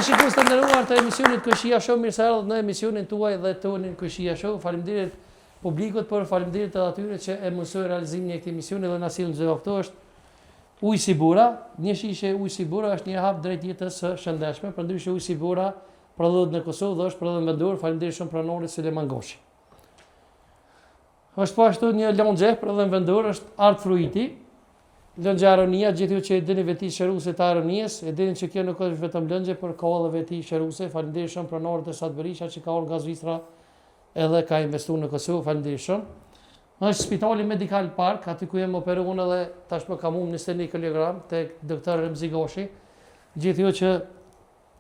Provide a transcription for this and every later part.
shikues të nderuar të emisionit Këshia Show, mirë se erdhët në emisionin tuaj dhe tonin Këshia Show. Faleminderit publikut, por faleminderit edhe atyre që e mësoi realizimin e këtij emisioni dhe na sillën çdo këto është ujë si bura. Një shishe ujë si bura është një hap drejt jetës së shëndetshme. Përndryshe ujë si bura prodhohet në Kosovë dhe është prodhuar me dorë. Faleminderit shumë pranorit Suleman Goshi. Është po ashtu një lëngje prodhuar me dorë është Art Fruiti. Lëngja Aronia, gjithë ju që e dini veti shëruse të Aronies, e dini që kjo nuk është vetëm lëngje, por ka edhe veti shëruse. Faleminderit shumë pranorit të Sat Berisha që ka orë nga Zvicra edhe ka investuar në Kosovë. Faleminderit shumë. Është Spitali Medical Park, aty ku jam operuar edhe tashmë kam 21 kg tek doktor Remzi Goshi. Gjithë ju që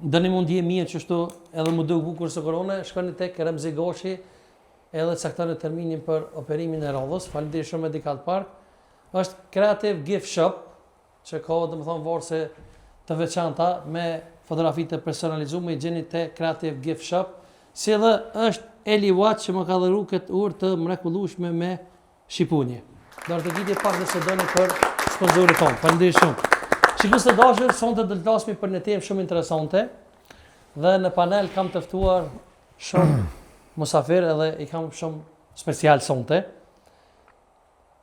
dëni mund ndje mirë që ashtu edhe më duk bukur së korone, shkoni tek Remzi Goshi edhe caktoni terminin për operimin e radhës. Faleminderit shumë Medical Park. Është Creative Gift Shop, që ka domethënë vorse të veçanta me fotografi të personalizuar, i gjeni te Creative Gift Shop. Si edhe është Eli Watch që më ka dhëruar këtë urë të mrekullueshme me shqipunje. Do të gjeni pak nëse doni për sponsorin tonë. Faleminderit shumë. Shikues të dashur, sonte do të flasim për një temë shumë interesante dhe në panel kam të ftuar shumë musafir edhe i kam shumë special sonte.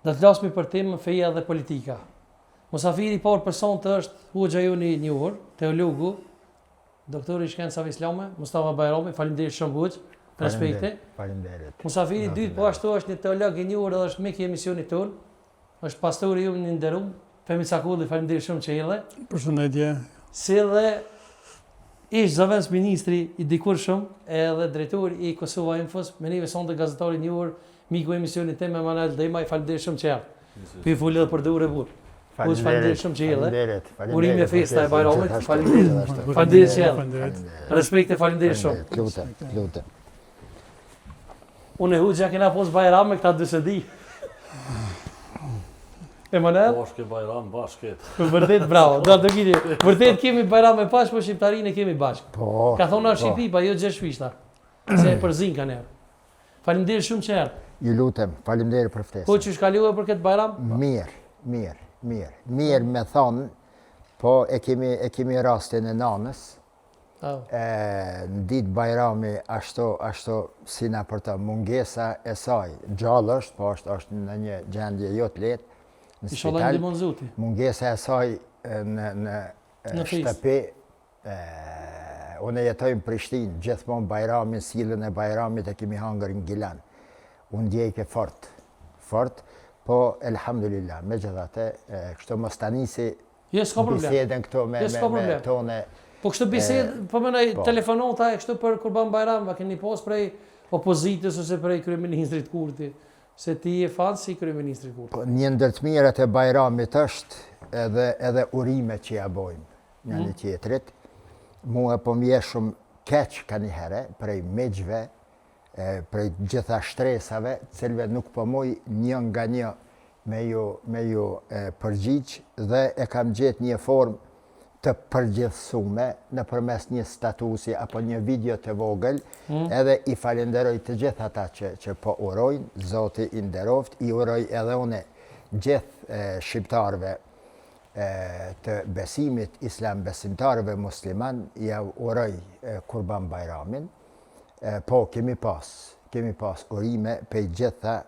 Do të flasim për temën feja dhe politika. Musafiri i parë për sonte është Hoxha joni i njohur, teologu, doktor i shkencave islame, Mustafa Bajrami. Faleminderit shumë Hoxh. Respekte. Faleminderit. Musafiri i dytë po ashtu është një teolog i njohur edhe është mik i emisionit ton. Është pastori i nderuar, Femi Cakulli. Faleminderit shumë që erdhe. Përshëndetje. Si edhe ish zëvendës ministri i dikurshëm edhe drejtori i Kosova Infos, me neve sonte gazetari i njohur, miku i emisionit tim Emanuel Dejmaj. Faleminderit shumë që erdhe. Pi folë edhe për dorë e burr. Faleminderit shumë që erdhe. Urime festa e Bajramit. Faleminderit. Faleminderit që erdhe. Respekte, faleminderit shumë. Lutem. Unë e Hoxha kena pos Bajram me këta 2 di. Emanuel? Bashkë Bajram, bashkët. Vërtet bravo. Do të gjeni. Vërtet kemi Bajram me bashkë, po shqiptarinë e kemi bashkë. Po. Ka thonë Shqipi, pa jo gjeshvishta. Se për zin kanë erë. Faleminderit shumë që erdhe. Ju lutem, faleminderit për ftesën. Po që shkalluar për këtë Bajram? Mirë me thonë, po e kemi rastin e nanës. Në ditë Bajrami ashtu si na për të mungesa e saj, gjallë është, po është në një gjendje jo të lehtë. Në spital, mungesa e saj në shtëpi, unë jetoj në Prishtinë, gjithmonë Bajramin, silën e Bajramit e kemi hangër në Gilan. Unë ndjejke fort, po elhamdulillah, me gjithate, kështu mos ta nisi bisedën këto me tone. Po kështu bisedë, po mënoj telefonata e kështu për Kurban Bajram, a keni pas prej opozitës ose prej kryeministrit Kurti, se ti je fan si kryeministri Kurti? Një ndër të mirat e Bajramit është edhe urimet që ja bojmë një tjetrit. Mua po mje shumë keq ka një herë prej miqve, prej gjitha shtresave, cilve nuk po moj një nga një me ju përgjigj dhe e kam gjetë një formë të përgjithsume në përmes një statusi apo një video të vogël, edhe i falenderoj të gjithë ata që po urojnë, Zoti i nderoft, i uroj edhe une gjithë shqiptarve të besimit islam, besimtarve musliman, ja uroj Kurban Bajramin, po kemi pas urime për gjitha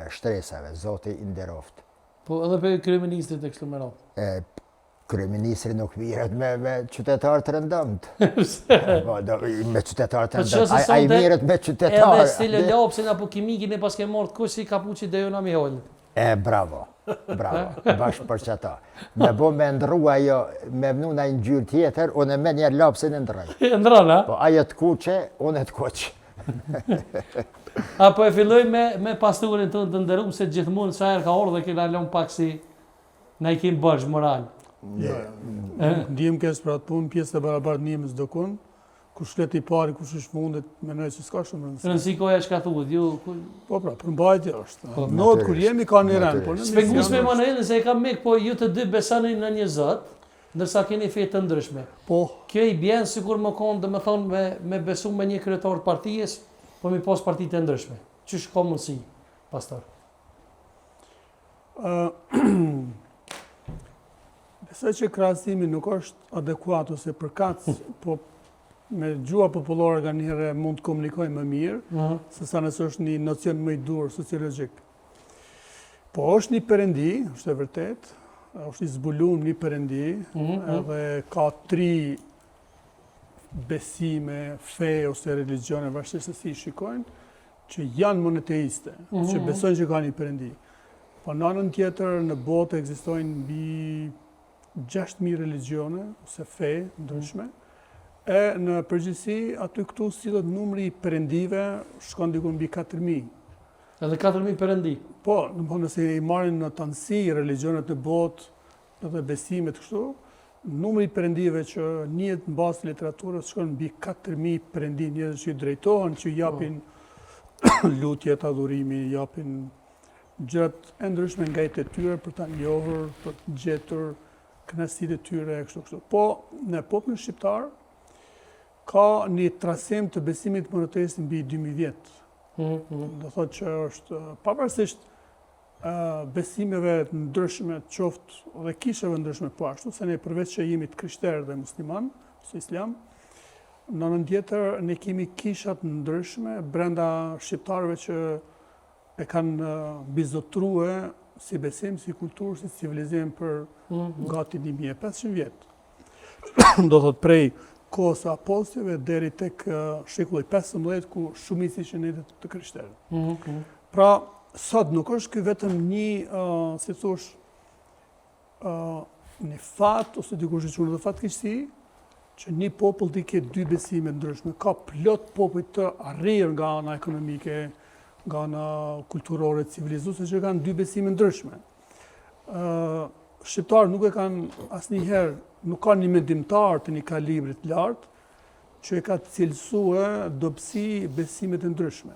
shtresave, Zoti i nderoft. Po edhe për kryeministrit e kështu me radhë? Kryeministri nuk mirët me qytetarë të rëndëmt. Me qytetarë të rëndëmt. A i mirët me qytetarë. Edhe stile lapsin apo kimikin e pas ke marrë kush si Kapuçi Dejona Mihajlit. Bravo. Bashkë për që ta. Me bo me ndrua jo, me vnuna i në gjyrë tjetër, unë me njerë lapsin e ndrëj. Ndrën, a? Po ajo të kuqe, unë e të kuqe. Apo e filloj me pasturin të nderuar se gjithmonë sa herë ka orë dhe kena lënë pak si na i kemi bërsh moral. Ndihem kes për atë punë, pjesë e barabartë njëmës do kun, kush flet i pari, kush është fundet, menoj se s'ka shumë rëndësi. Rëndësi koja shka thuhet, ju... Po pra, përmbajtje është. Notë kur jemi ka një rëndë. Shpengus me Emanuelin se e kam mik, po ju të dy besani në një Zot, ndërsa keni fe të ndryshme. Po. Kjo i bjen sikur më konë, dhe me thonë, me besu me një kryetar partijes, po mi pas partitë të ndryshme. Qysh ka mundësi, pastor? Besoj që krahasimi nuk është adekuat ose përkatës, po me gjua popullore nga njëherë mund të komunikojnë më mirë, se sa nëse është një nocion më i dur sociologjik. Po është një perëndi, është e vërtet, është i zbuluar një perëndi, edhe ka 3 besime, fe ose religione, varësisht se si shikojnë, që janë monoteiste, që besojnë që ka një perëndi. Po në anën tjetër në botë ekzistojnë mbi 6.000 religione ose fe ndryshme, e në përgjithësi aty këtu sillet numri i perëndive shkon diku mbi 4.000. Edhe 4.000 perëndi. Po, nëse i marrin në tanësi religionet në botë edhe besimet kështu, numri i perëndive që njihet në bazë të literaturës shkon mbi 4.000 perëndi, njerëz që i drejtohen, që japin lutjet, adhurimi, japin gjërat e ndryshme nga jetët e tyre për ta njohur, për të gjetur kënaqësitë e tyre kështu. Po, në popullin shqiptar ka një trasim të besimit monoteist mbi 2000 vjet. Do thotë që është pavarësisht besimeve të ndryshme, qoftë dhe kishave ndryshme po ashtu, se ne përveç që jemi të krishterë dhe musliman, ose islam, në anën tjetër ne kemi kishat ndryshme brenda shqiptarëve që e kanë bizotrue si besim, si kulturë, si civilizim për gati 1500 vjet. Do thotë prej kohës së apostujve deri tek shekulli 15 ku shumica ishin të krishterë. Pra, sot nuk është ky vetëm një, si thosh, një fat ose dikush e quhet edhe fatkeqësi, që një popull të ketë 2 besime ndryshme. Ka plot popull të arrirë nga ana ekonomike, nga ana kulturore, civilizuese, që kanë 2 besime ndryshme. Shqiptarët nuk e kanë asnjëherë, nuk ka një mendimtar të një kalibrit lartë që e ka cilësue dobësi besimet e ndryshme.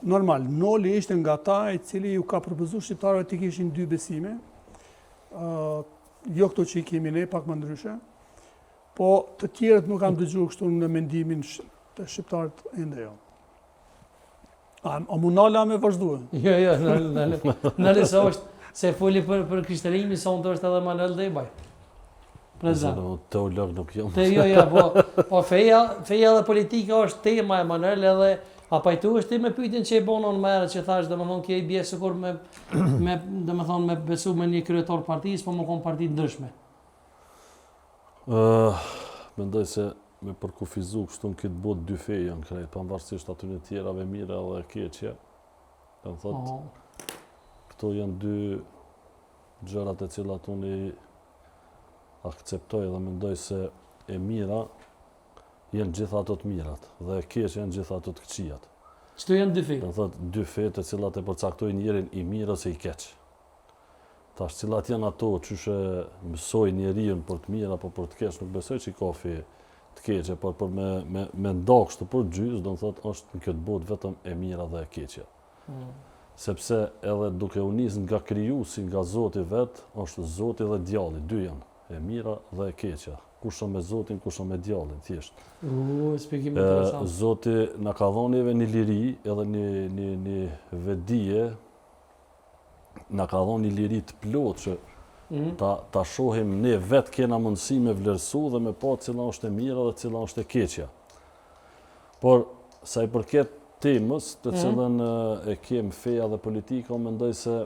Normal, Noli ishte nga ta i cili ju ka propozuar shqiptarëve të kishin 2 besime, jo këto që i kemi ne, pak më ndryshe, po të tjerët nuk kam dëgjuar kështu në mendimin të shqiptarët ende jo. A mu nala me vazhduhe? Jo, nële se është, se foli për krishterimin, sa unë të është edhe Manuel Debaj. Prezant. Teolog nuk jam. Jo, po feja dhe politika është tema e Manuel edhe a pajtuhesh ti me pyetjen që e bonon më herët që thash, domethënë që i bie sikur me domethënë me besu me një kryetar partisë, po më kon parti ndryshme. Mendoj se me përkufizu kështu në këtë botë 2 fe janë krejt, pavarësisht aty në tjerave mira dhe keqja. Do të thotë, këto janë 2 gjërat e cilat unë i akceptoj dhe mendoj se e mira janë gjitha ato të mirat dhe e keqja janë gjitha ato të këqijat. Çto janë 2 fe? Do të thotë 2 fe të cilat e përcaktojnë njërin i mirë ose i keq. Tash cilat janë ato çështje mësoj njeriu për të mirë apo për të keq, nuk besoj që ka fe të keqe, por për me nda kështu për gjys, do të thotë është në këtë botë vetëm e mira dhe e keqja. Sepse edhe duke u nis nga krijuesi, nga Zoti vet, është Zoti dhe djalli, 2 janë, e mira dhe e keqja. Kush me Zotin, kush me djallin, thjesht. Shpjegim interesant. Zoti na ka dhënë edhe një liri, edhe një vedije, na ka dhënë një liri të plotë që ta shohim ne vetë kena mundësi me vlerësu dhe me pa cila është e mira dhe cila është e keqja. Por sa i përket temës të cilën e kem feja dhe politika, unë mendoj se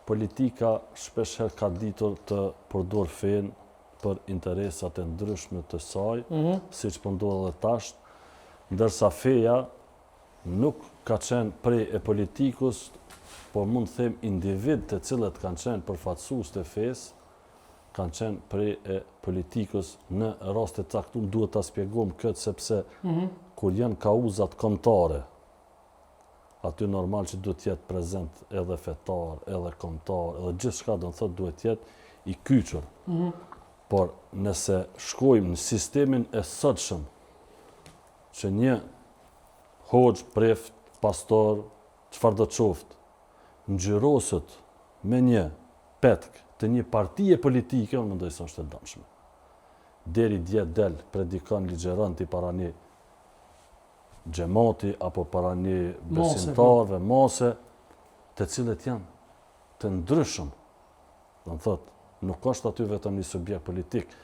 politika shpeshherë ka ditur të përdor fen për interesat e ndryshme të saj, siç po ndodh edhe tash, ndërsa feja nuk ka qenë prej e politikus, por mund të them individ të cilët kanë qenë përfaqësues të fesë, kanë qenë prej e politikës. Në raste të caktuar duhet ta shpjegojmë këtë sepse kur janë kauzat kombëtare, aty normal që duhet të jetë prezent edhe fetar, edhe kombëtar, edhe gjithçka do të thotë duhet të jetë i kyçur. Por nëse shkojmë në sistemin e sotshëm, që një hoxh, preft, pastor, çfarë do të qoftë, ngjyroset me një petk të një partie politike, unë mendoj se është e dëmshme. Deri dje del predikon ligjeranti para një xhamati apo para një besimtarve, mase, të cilët janë të ndryshëm. Do të thotë, nuk është aty vetëm një subjekt politik.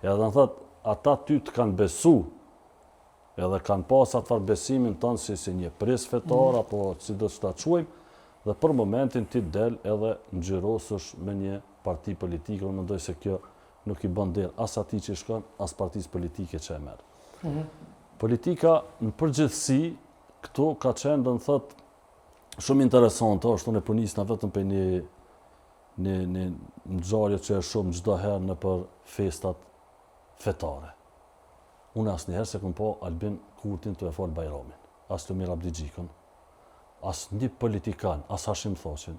Edhe do të thotë, ata ty të kanë besu edhe kanë pas atëfar besimin tonë si një pres fetar, apo si do të ta quajmë, dhe për momentin ti del edhe nxirosësh me një parti politike, unë mendoj se kjo nuk i bën derë as atij që shkon, as partisë politike që e merr. Politika në përgjithësi këtu ka qenë, do të thotë, shumë interesante, është unë e punisna vetëm për një ngjarje që është shumë çdo herë në për festat fetare. Unë asnjëherë se kum po Albin Kurtin të e fol Bajramin, as Lumir Abdixhikun, as një politikan, as Hashim Thoqin.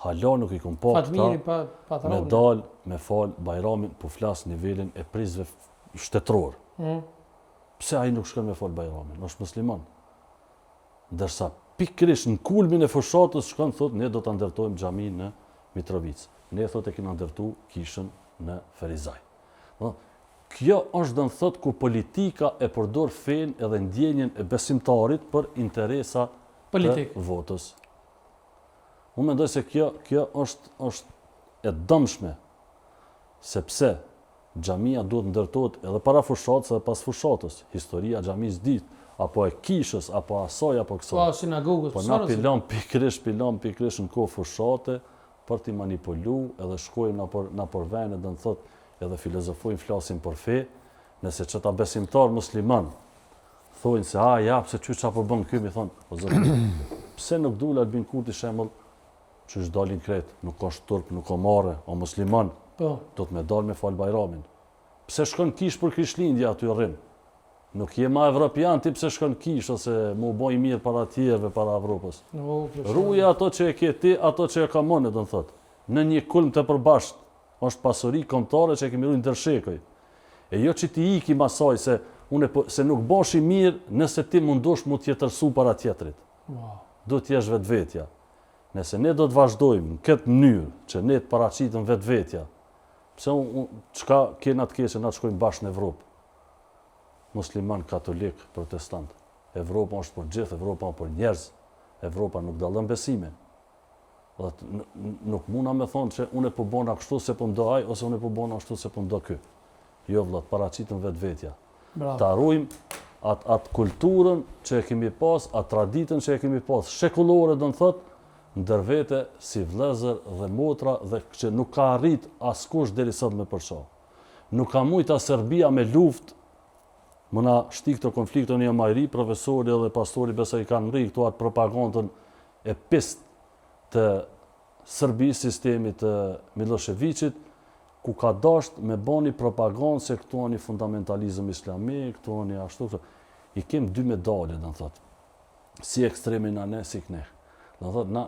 Hala nuk i kum po këta me dal me fol Bajramin, po flas nivelin e prizve shtetëror. Pse ai nuk shkon me fol Bajramin? Është musliman. Ndërsa pikërisht në kulmin e fushatës shkon thotë ne do ta ndërtojmë xhamin në Mitrovic. Ne thotë e kemi ndërtu kishën në Ferizaj. Kjo është do të thotë ku politika e përdor fen edhe ndjenjen e besimtarit për interesa politik të votës. Unë mendoj se kjo është e dëmshme, sepse xhamia duhet ndërtohet edhe para fushatës edhe pas fushatës. Historia e xhamisë ditë, apo e kishës, apo asaj, apo kësaj. Po sinagogës. Po na pilon pikërisht në kohë fushate për t'i manipulu, edhe shkojmë na për vene, do të thotë, edhe filozofojnë, flasin për fe, nëse çeta besimtar musliman thonë se pse çuça po bën ky, mi thonë, o zot, pse nuk dul Albin Kurti shembull, çuç dalin kret, nuk ka turp, nuk ka marrë, o musliman, po, do të më dal me fal Bajramin. Pse shkon kish për Krishtlindje aty rrim? Nuk je ma evropian ti pse shkon kish ose mu boj mirë para tjerëve, para Evropës. Ruja ato që e ke ti, ato që e ka mëne, do të thotë. Në një kulm të përbashkët, është pasuri kombëtare që e kemi rujnë ndërshekoj. E jo që ti iki masaj se nuk bashi mirë nëse ti mundosh mu tjetërsu para tjetrit. Do t'jesh vetvetja. Nëse ne do të vazhdojmë në këtë mënyrë që ne të paraqitëm vetvetja, pse çka kena të keqe na të shkojmë bashkë në Evropë? Musliman, katolik, protestant. Evropa është për gjithë, Evropa është për njerëz. Evropa nuk dallon besime. Nuk muna me thonë që unë e po bona kështu se po ndo aj, ose unë e po bona kështu se po ndo ky. Jo vëllat, paraqitëm vetvetja. Ta rujmë atë kulturën që e kemi pas, atë traditën që e kemi pas, shekullore do në thotë, ndër vete si vëllezër dhe motra dhe që nuk ka arrit askush deri sot me përshoh. Nuk ka mujta Serbia me luftë, më na shti këto konflikto një majri, profesori dhe pastori besoj kanë mri këto atë propagandën e pist të Serbisë, sistemit të Miloševićit, ku ka dasht me bani propagandë se këto një fundamentalizëm islamik, këto një ashtu, i kem dy medalje, do të thotë, si ekstremi na ne, si këne. Do të thotë, na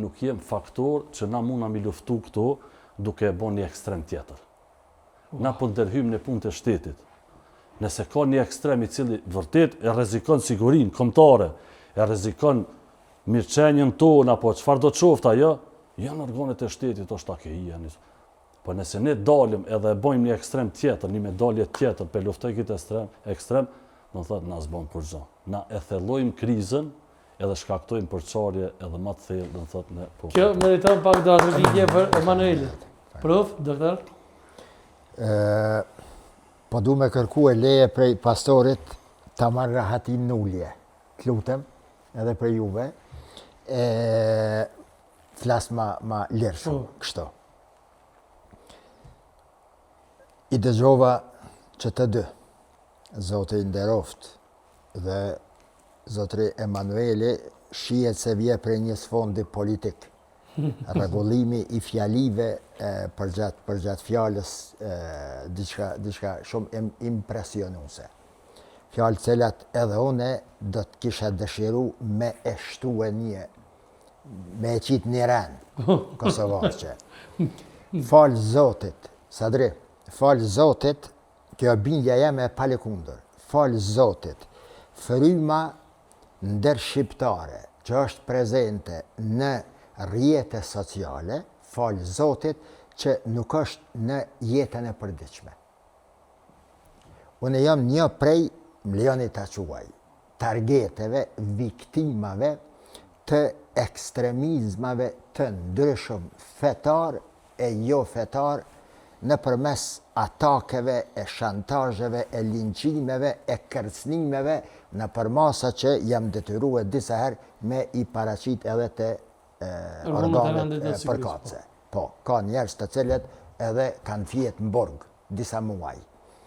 nuk jem faktor që na muna mi luftu këto duke e bon një ekstrem tjetër. Na po ndërhym në punë të shtetit. Nëse ka një ekstrem i cili vërtet e rrezikon sigurinë kombëtare, e rrezikon mirëqenjen tonë apo çfarë do të qoftë ajo, janë organet e shtetit është AKI-ja. Po nëse ne dalim edhe e bëjmë një ekstrem tjetër, një medalje tjetër për luftoj këtë ekstrem, do të thotë na s'bën kurrë. Na e thellojmë krizën edhe shkaktojmë përçarje edhe më të thellë, do të thotë në popull. Kjo meriton pak dashuri për Emanuelin. Prof, doktor. Po du me kërku e leje prej pastorit ta marrë rahatin në ullje. Të lutem, edhe prej juve. Flas ma lirë shumë, kështu. I dëgjova që të dy, Zotë i nderoft dhe Zotri Emanueli, shihet se vje prej një sfondi politik. Rregullimi i fjalive për gjatë fjalës diçka shumë impresionuese. Fjalë cilat edhe une do të kisha dëshiru me e shtue një, me e qitë një rënë, Kosovarqe. Falë Zotit, Sadri, falë Zotit, kjo bindja jeme e palekundër. Falë Zotit, fryma ndër shqiptare që është prezente në rrjete sociale, falë Zotit, që nuk është në jetën e përditshme. Unë jam një prej, më lejoni ta quaj, targeteve, viktimave të ekstremizmave të ndryshëm fetar e jo fetar në përmes atakeve, e shantazheve, e linqimeve, e kërcnimeve, në përmasa që jam detyruar disa herë me i paraqit edhe të organet përkatëse. Po, ka njerëz të cilët edhe kanë fjetë në burg disa muaj.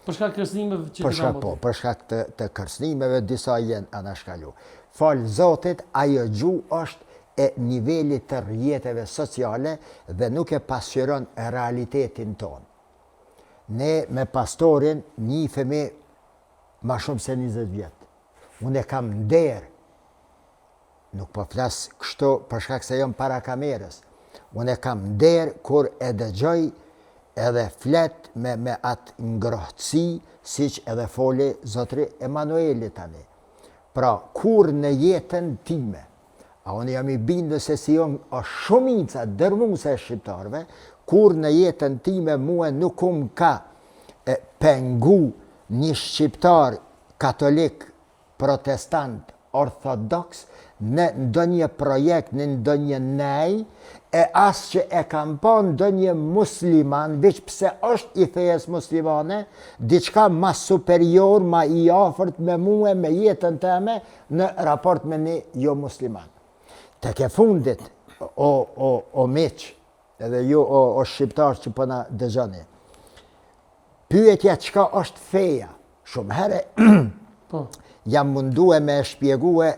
Për shkak kërcënimeve që Për shkak për shkak të kërcënimeve disa janë anashkalu. Falë Zotit, ajo gjuhë është e nivelit të rjetëve sociale dhe nuk e pasqyron realitetin tonë. Ne me pastorin njihemi ma shumë se 20 vjetë. Unë e kam nder, nuk po flas kështu për shkak se jam para kamerës. Unë e kam nder kur e dëgjoj edhe flet me atë ngrohtësi, siç edhe foli Zotri Emanueli tani. Pra, kur në jetën time, a unë jam i bindur se si është shumica dërmuese e shqiptarëve, kur në jetën time mua nuk ka pengu një shqiptar katolik, protestant, ortodoks në ndonjë projekt, në ndonjë nej, e as që e kam pa ndonjë musliman, veç pse është i fejes muslimane, diçka ma superior, ma i afërt me mua, me jetën teme, në raport me një jo musliman. Tek e fundit, o miq, edhe ju o shqiptar që po na dëgjoni, pyetja çka është feja, shumë herë jam mundue me shpjegue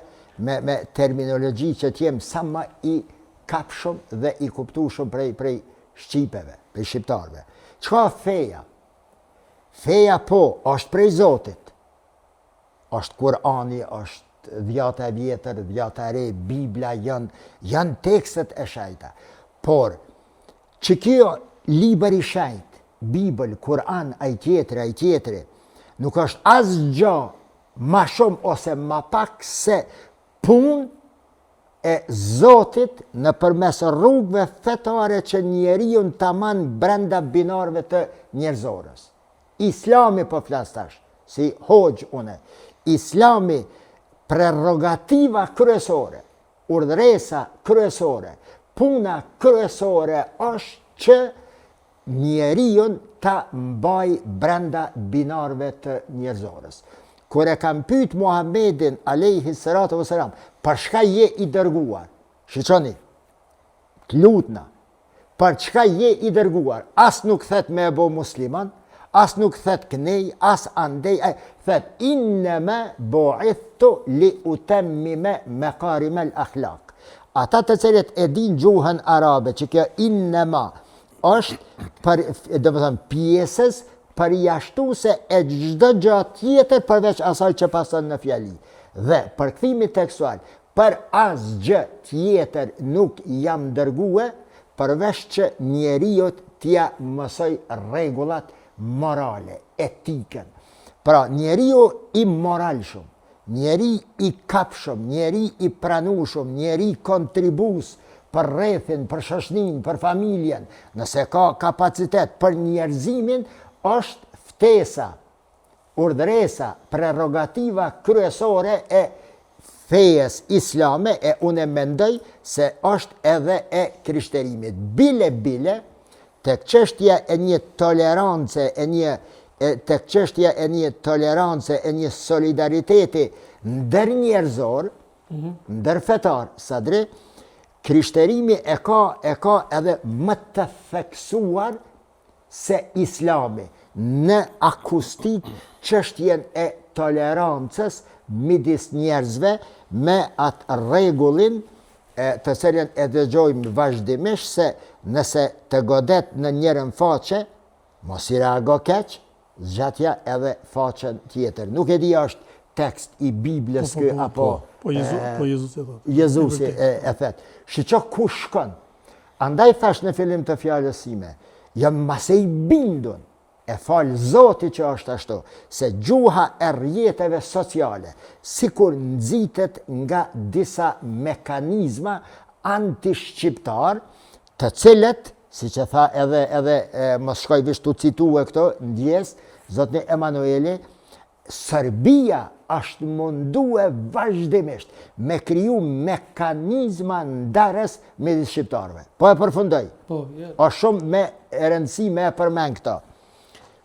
me terminologji që t'jem sa ma i kapshëm dhe i kuptushëm prej shqipeve, prej shqiptarve. Çka feja? Feja po, është prej Zotit. Është Kurani, është dhjata e vjetër, dhjata e re, Bibla, janë tekstet e shajta. Por, që kjo liber i shajt, Bibël, Kur'an, ai tjetri, nuk është asgjë ma shumë ose ma pak se punë e Zotit në përmes rrugëve fetare që njeriu taman brenda binarëve të njerëzorës. Islami po flas tash, si hoxh une. Islami, prerogativa kryesore, urdhresa kryesore, puna kryesore është që njeriu ta mbaj brenda binarëve të njerëzorës. Kur e kam pyet Muhammedin alayhi salatu wasalam, për çka je i dërguar? Shiqoni, t'lutna, për çka je i dërguar? As nuk thet me e bo musliman, as nuk thet kënej, as andej, thet innama bu'ithtu li utammima makarim al-akhlaq. Ata të cilët e din gjuhën arabe, që kjo innama është për, do të thënë, pjesës përjashtuse e çdo gjë tjetër përveç asaj që pason në fjali. Dhe përkthimi tekstual, për asgjë tjetër nuk jam dërguar përveç që njeriu t'ia mësoj rregullat morale, etikën. Pra, njeriu i moralshëm, njeri i kapshëm, njeri i pranueshëm, njeri kontribues për rrethin, për shoqërinë, për familjen, nëse ka kapacitet për njerëzimin, është ftesa, urdhresa, prerogativa kryesore e fejes islame, e unë mendoj se është edhe e krishterimit. Bile, tek çështja e një tolerance, tek çështja e një tolerancë, e një solidariteti ndër njerëzor, ndër fetar, sadri, krishterimi e ka edhe më të theksuar se Islami në akustik çështjen e tolerancës midis njerëzve me atë rregullin të cilën e dëgjojmë vazhdimisht se nëse të godet në njërën faqe, mos i reago keq, zgjatja edhe faqen tjetër. Nuk e di është tekst i Biblës ky apo Jezusi e thet. Shiqo ku shkon. Andaj thash në fillim të fjalës sime, jam mase i bindun, e falë Zoti që është ashtu, se gjuha e rrjeteve sociale, sikur nxitet nga disa mekanizma anti-shqiptar, të cilët, si që tha edhe mos shkoj vish tu citue këto, ndjes, Zotni Emanueli, Serbia është mundu e vazhdimisht me kriju mekanizma ndarës midis shqiptarëve. Po e përfundoj. O shumë me rëndësi me e përmen këta.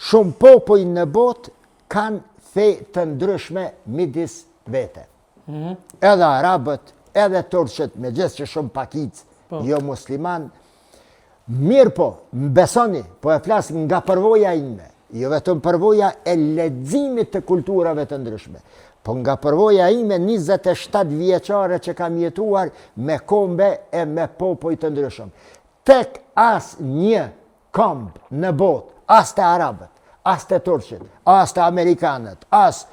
Shumë popuj në botë kanë fe të ndryshme midis vete. Edhe arabët, edhe turqët, me gjithë që shumë pakic, jo musliman. Mirë po, më besoni, po e flasë nga përvoja ime, jo vetëm përvoja e leximit të kulturave të ndryshme, po nga përvoja ime 27 vjeçare që kam jetuar me kombe e me popoj të ndryshëm. Tek as një komb në botë, as të arabët, as të turqit, as të amerikanët, as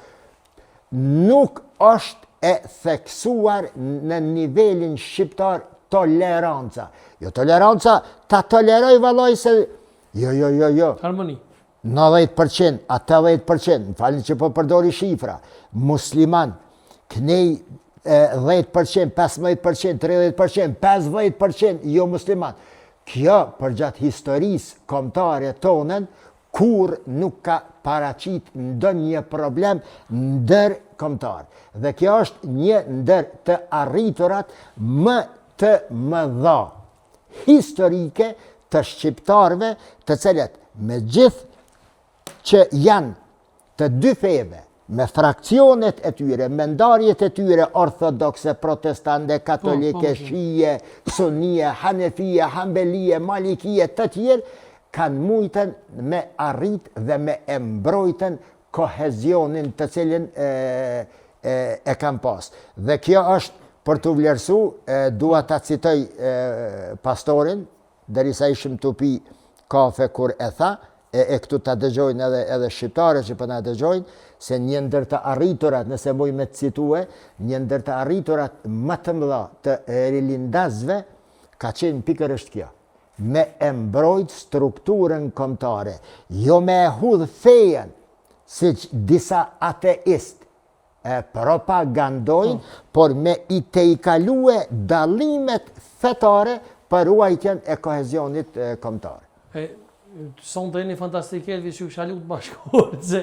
nuk është e theksuar në nivelin shqiptar toleranca. Jo toleranca, ta toleroj vallaj se... Jo. Harmoni. 90%, a 80%, më falin që po përdori shifra, musliman, kënej 10%, 15%, 30%, 50% jo musliman. Kjo, për gjatë historisë kombëtare tonën, kur nuk ka paraqit ndonjë problem ndër kombëtar. Dhe kjo është një ndër të arriturat më të mëdha historike të shqiptarëve, të cilët me gjithë që janë të dy feve, me fraksionet e tyre, me ndarjet e tyre ortodokse, protestante, katolike, shije, sunie, hanefie, hanbelie, malikie, të tjerë, kanë mujtën me arrit dhe me embrojtën kohezionin të cilin e kam pas. Dhe kjo është, për të vlerësu, dua ta citoj pastorin, derisa ishim të pi kafe kur e tha, e këtu ta dëgjojnë edhe shqiptare që për na dëgjojnë, se një ndër të arriturat, nëse moj me të citue, një ndër të arriturat më të mëdha të rilindasve, ka qenë pikërisht kjo. Me embrojt strukturën kombëtare, jo me e hudh fejen, si që disa ateist propagandojnë, por me i te i kalue dalimet fetare për ruajtjen e kohezionit kombëtar. Son të jeni fantastike, vi që shalut ma shkurt, se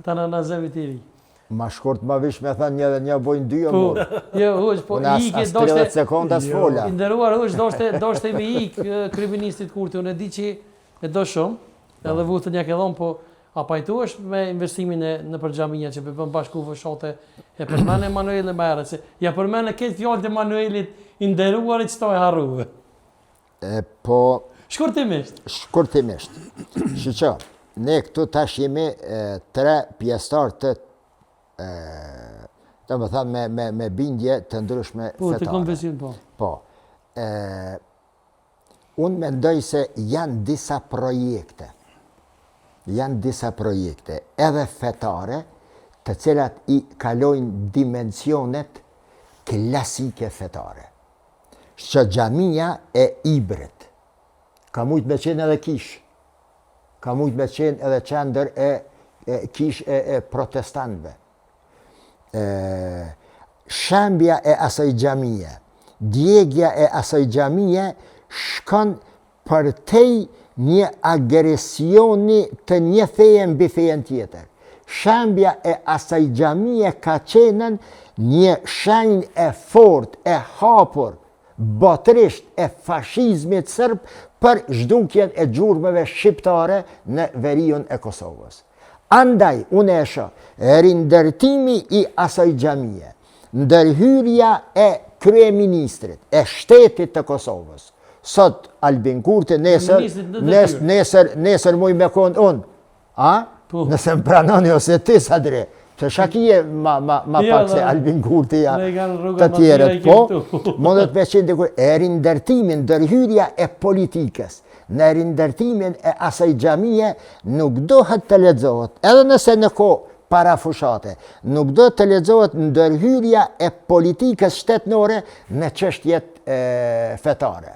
të në nazemi të ri. Ma shkurt ma vish me thënë një dhe një bojnë dy o morë. Jo, huq, po i ke doshte... 30 sekonda s'fola. Inderuar, huq, doshte me ikë kryeministit Kurti, unë e di që e do shumë, edhe vutën ja ke dhonë, po a pajtu është me investimin në përgjamija që përbën bashku fëshote e përmene Emanuele Merë, se ja përmene këtë fjallë të Emanuelit inderuarit që to e harruve. Po... Shkurtimisht. Shqo, ne këtu tash jemi 3 pjestar të më thamë me bindje të ndryshme fetare. Po, të konfesion, po. Po. Unë mendoj se janë disa projekte, edhe fetare, të cilat i kalojnë dimensionet klasike fetare. Shqo xhamia e Ibrit, ka mujtë me qenë edhe kish, ka mujtë me qenë edhe qendër e kish e protestantëve. Shembja e asaj xhamie, djegja e asaj xhamie shkon për tej një agresioni të një feje mbi fejen tjetër. Shembja e asaj xhamie ka qenën një shenjë e fort, e hapur, botërisht e fashizmit sërb për zhdukjen e gjurmëve shqiptare në veriun e Kosovës. Andaj, unë e shoh, rindërtimi i asaj xhamie, ndërhyrja e kryeministrit, e shtetit të Kosovës, sot Albin Kurti, nesër muj me konë unë, nëse më pranoni ose ti Sadri, të shakije ma pak se Albin Kurti të tjerët, po, mundet me qenë dikur, e rindërtimin, ndërhyrja e politikës, në rindërtimin e asaj xhamie nuk dohet të lexohet, edhe nëse në kohë para fushate, nuk do të lexohet ndërhyrja e politikës shtetnore në çështjet fetare.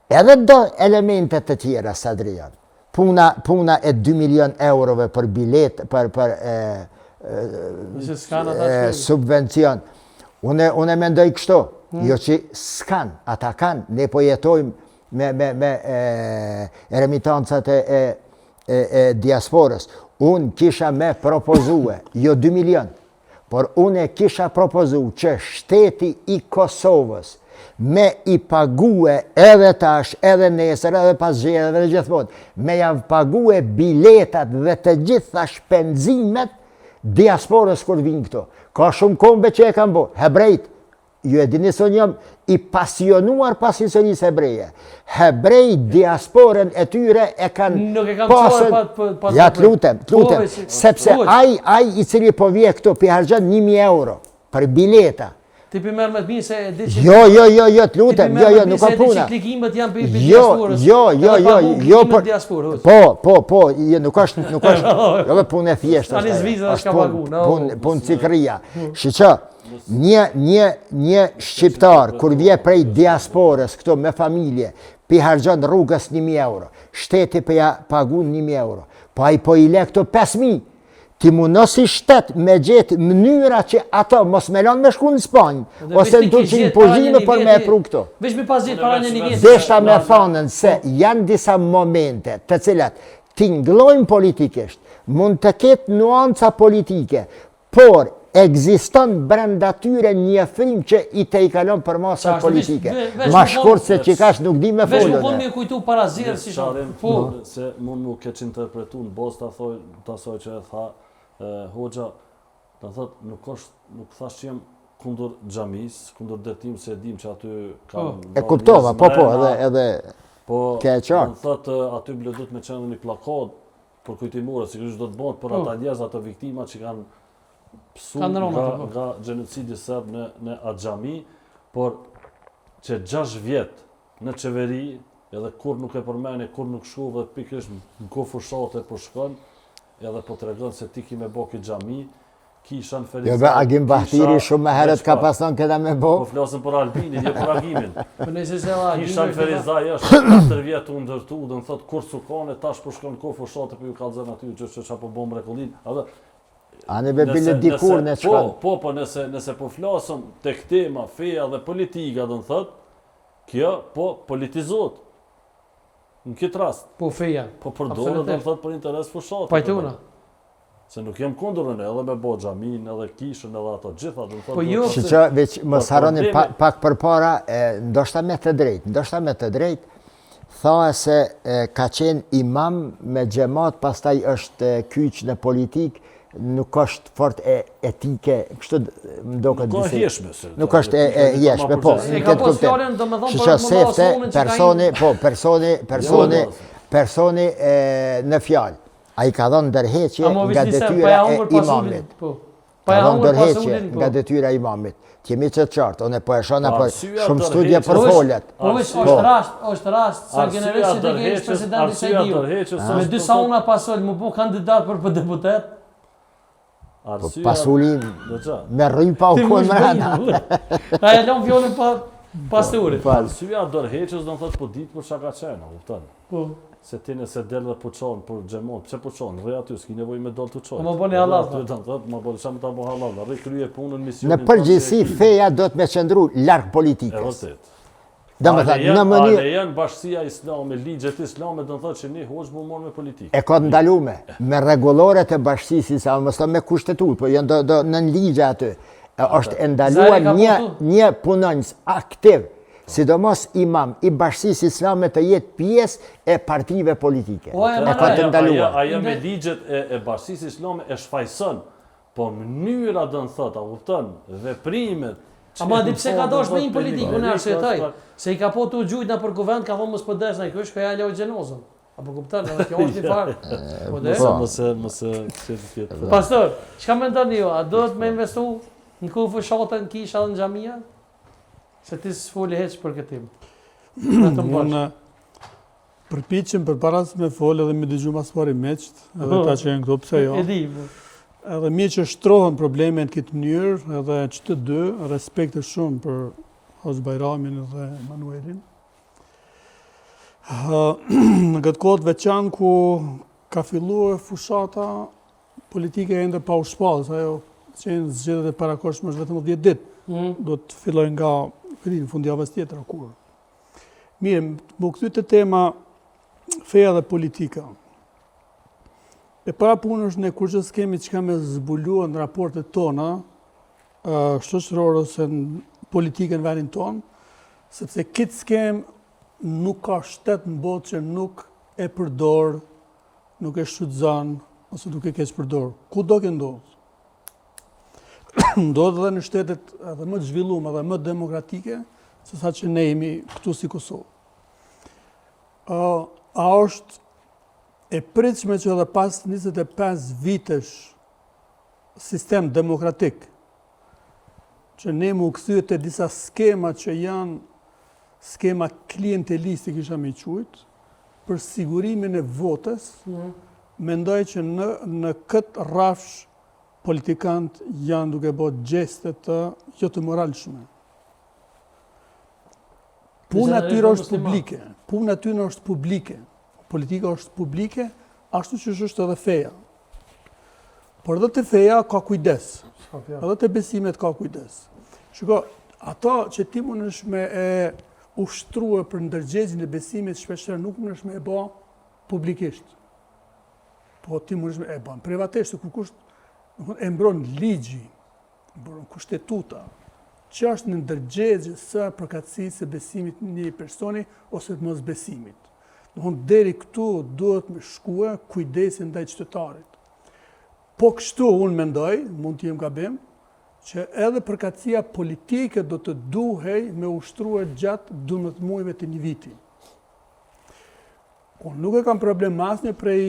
Edhe do elemente të tjera, Sadrian, puna e 2 milion eurove për bilet, për subvencion. Unë mendoj kështu, jo që s'kan, ata kanë, ne po jetojmë me remitancat e diasporës. unë kisha me propozue, jo 2 milion, por unë e kisha propozu që shteti i Kosovës me i pague edhe tash, edhe nesër, edhe pas gjerë, edhe gjithmonë, me javë pague biletat dhe të gjitha shpenzimet diasporës kur vinë këto. Ka shumë kombe që e kam bo, hebrejt, ju e dini se unë jam i pasionuar pas historisë hebreje. Hebrejt diasporën e tyre e kanë pasën... Ja, të lutem, sepse aj i cili po vje këto pi harxhan 1.000 euro për bileta. Ti për merë me të mirë se e di që... Jo, të lutem, nuk ka puna. Ti klikimet janë për diasporës. Jo, po, nuk është, jo me punë e thjeshtë. Tani Zvizra është ka pagu. Punë cikria. Shqyqa, një shqiptar, kur vje prej diasporës, këto me familje, pi harxhan rrugës 1.000 euro, shteti për ja pagun 1.000 euro, po a i po i le këto 5.000, ti mundosi shtet me gjetë mënyra që ato mos me lanë me shku në Spanjë, ose në Turqinë pozime për me e pru këto. Vesh me pas gjetë para një vjetë. Deshta me thanën se janë disa momente të cilat tinglojnë politikisht, mund të ketë nuanca politike, por ekziston brenda tyre një frim që i te i kalon për masat politike. Ma shkurt se që kash nuk di me folën. Vesh më pun me kujtu para zirë si shumë. Se mund mu keq interpretu në bos të asoj që e tha Hoxha, të thot, nuk thash që jem kundur xhamis, kundur detim se dim që aty ka... E kuptova, edhe ke e qartë. Të thot, aty bledut me qenë një plakat për kujtimore, si kështë do të bënd për ata njerëz, ato viktima që kanë pësu nga gjenocidi serb në Axhami, por që 6 vjet në qeveri, edhe kur nuk e përmeni, kur nuk shku dhe pikrish në kofushate për shkon, edhe po të regon se ti ki me bo këtë xhami, kisha në Ferizaj... Jo be, Agim Bahtiri shumë me heret ka pason këta me bo? Po flasën për Albinin, jo për Agimin. Kisha në Ferizaj është 4 vjetë u ndërtu, dhe në thotë kur sukane, tash për shkon kofushate për ju kalëzën aty, që po bo mrekullin. Ane be bile dikur në qëkan. Po, nëse po flasëm të këtema, feja dhe politika, dhe në thotë, kjo po politizot. Në këtë rast. Po feja. Po përdore dhe në thotë për interes fushatë. Pajtuna. Se nuk jem kundurën edhe me bo xhamin, edhe kishën, edhe ato gjitha. Po jo. Që veç më saroni pak për para, ndoshta me të drejt, tha se ka qenë imam me xhamat, pastaj është kyç në politik, nuk është fort etike, kështu më do këtë disi. Nuk është e jeshme, po. E ka po fjallën, do me thonë për më masonën që ka personi në fjallë. A i ka dhënë ndërheqje nga detyra e imamit. Ka dhënë ndërheqje nga detyra e imamit. Kemi që të qartë, one po e shona për shumë studje për follet. Po është rast, sa generisht që të kesh presidenti Sejdiu. Me 2 sauna pasol, më po kandidat për deputet. Pasulin me rrypa u konë mrena. A e lom fjallin pasturit. Arsyeja dorëheqës do në thotë po ditë për shaka qenë, kupton? Se ti nëse del dhe po qonë për xhamon, pse po qonë, rrë aty, s'ki nevoj me dollë të qonë. Më bëni halal. Më bëni shamë ta bo halal, rrë krye punën, misionin. Në përgjithësi, feja do të me qëndru larg politikës. A lejen bashkësia islame, ligjet islame, do në thotë që një hoqë më morë me politikë. E ka të ndalume, me reguloret e bashkësisë islame, mështë me kushtetur, po janë në ligje aty. është ndaluar një punonjës aktiv, sidomos imam i bashkësisë islame të jetë pjesë e partive politike. E ka të ndaluar. Ajo me ligjet e bashkësisë islame e shfaqson, po mënyra do në thotë, a kupton, veprimet. Ama di pse ka dosh me një politikë, unë arsyetoj, se i ka po të gjujt në për kuvend, ka thonë mos për desh në kësh, ka ja leo gjenozën. Apo kupton, edhe kjo është një farë. Mose Pastor, çka mendoni ju? A do të me investu në kufë shatën, kisha dhe në xhamia? Se ti s'foli heq për këtim. Unë përpiqem për para se me folë edhe me dëgju mas pari meqt, edhe ta që janë këto pse jo. Edhe mi që shtrohen probleme në këtë mënyrë, edhe që të dy, respekte shumë për Hoxh Bajramin dhe Manuelin. Në këtë kohë të veçanë ku ka filluar fushata politike e ndër pa u shpallës, ajo qenë zgjedhjet e parakohshme është vetëm 10 ditë. Do të filloj nga fundjavës tjetër kur. Mirë, më kthy te tema feja dhe politika. E para punë është ne kur që s'kemi që me zbuluar në raportet tona, shoqërore ose në politikën vendin tonë, sepse këtë skem nuk ka shtet në botë që nuk e përdor, nuk e shfrytëzon ose nuk e keq përdor. Ku do ke ndodhë? Ndodhë edhe në shtetet edhe më të zhvilluara edhe më demokratike, se sa që ne jemi këtu si Kosovë. A është e pritshme që edhe pas 25 vitesh sistem demokratik, që ne mu këthyë të disa skema që janë skema klientelistik kisha me qujtë, për sigurimin e votës, mendoj që në këtë rrafsh politikant janë duke bërë gjeste të jo të moralshme. Puna atyre është publike. Puna atyre është publike. Politika është publike, ashtu që është edhe feja. Por edhe të feja ka kujdes. Edhe të besimet ka kujdes. Shiko, ato që ti mund është me e ushtruhe për ndërgjegjën e besimit, shpeshherë nuk mund është me e ba publikisht. Po ti mund është me e ba privatisht, kur kusht e mbron ligji, mbron kushtetuta, që është në ndërgjegje së përkatësisë së besimit një personi ose të mos besimit. Deri këtu duhet me shkue kujdesin ndaj qytetarit. Po kështu unë mendoj, mund të jem gabim, që edhe përkatësia politike do të duhej me ushtruar gjatë 12 muajve të një viti. Unë nuk e kam problem asnjë prej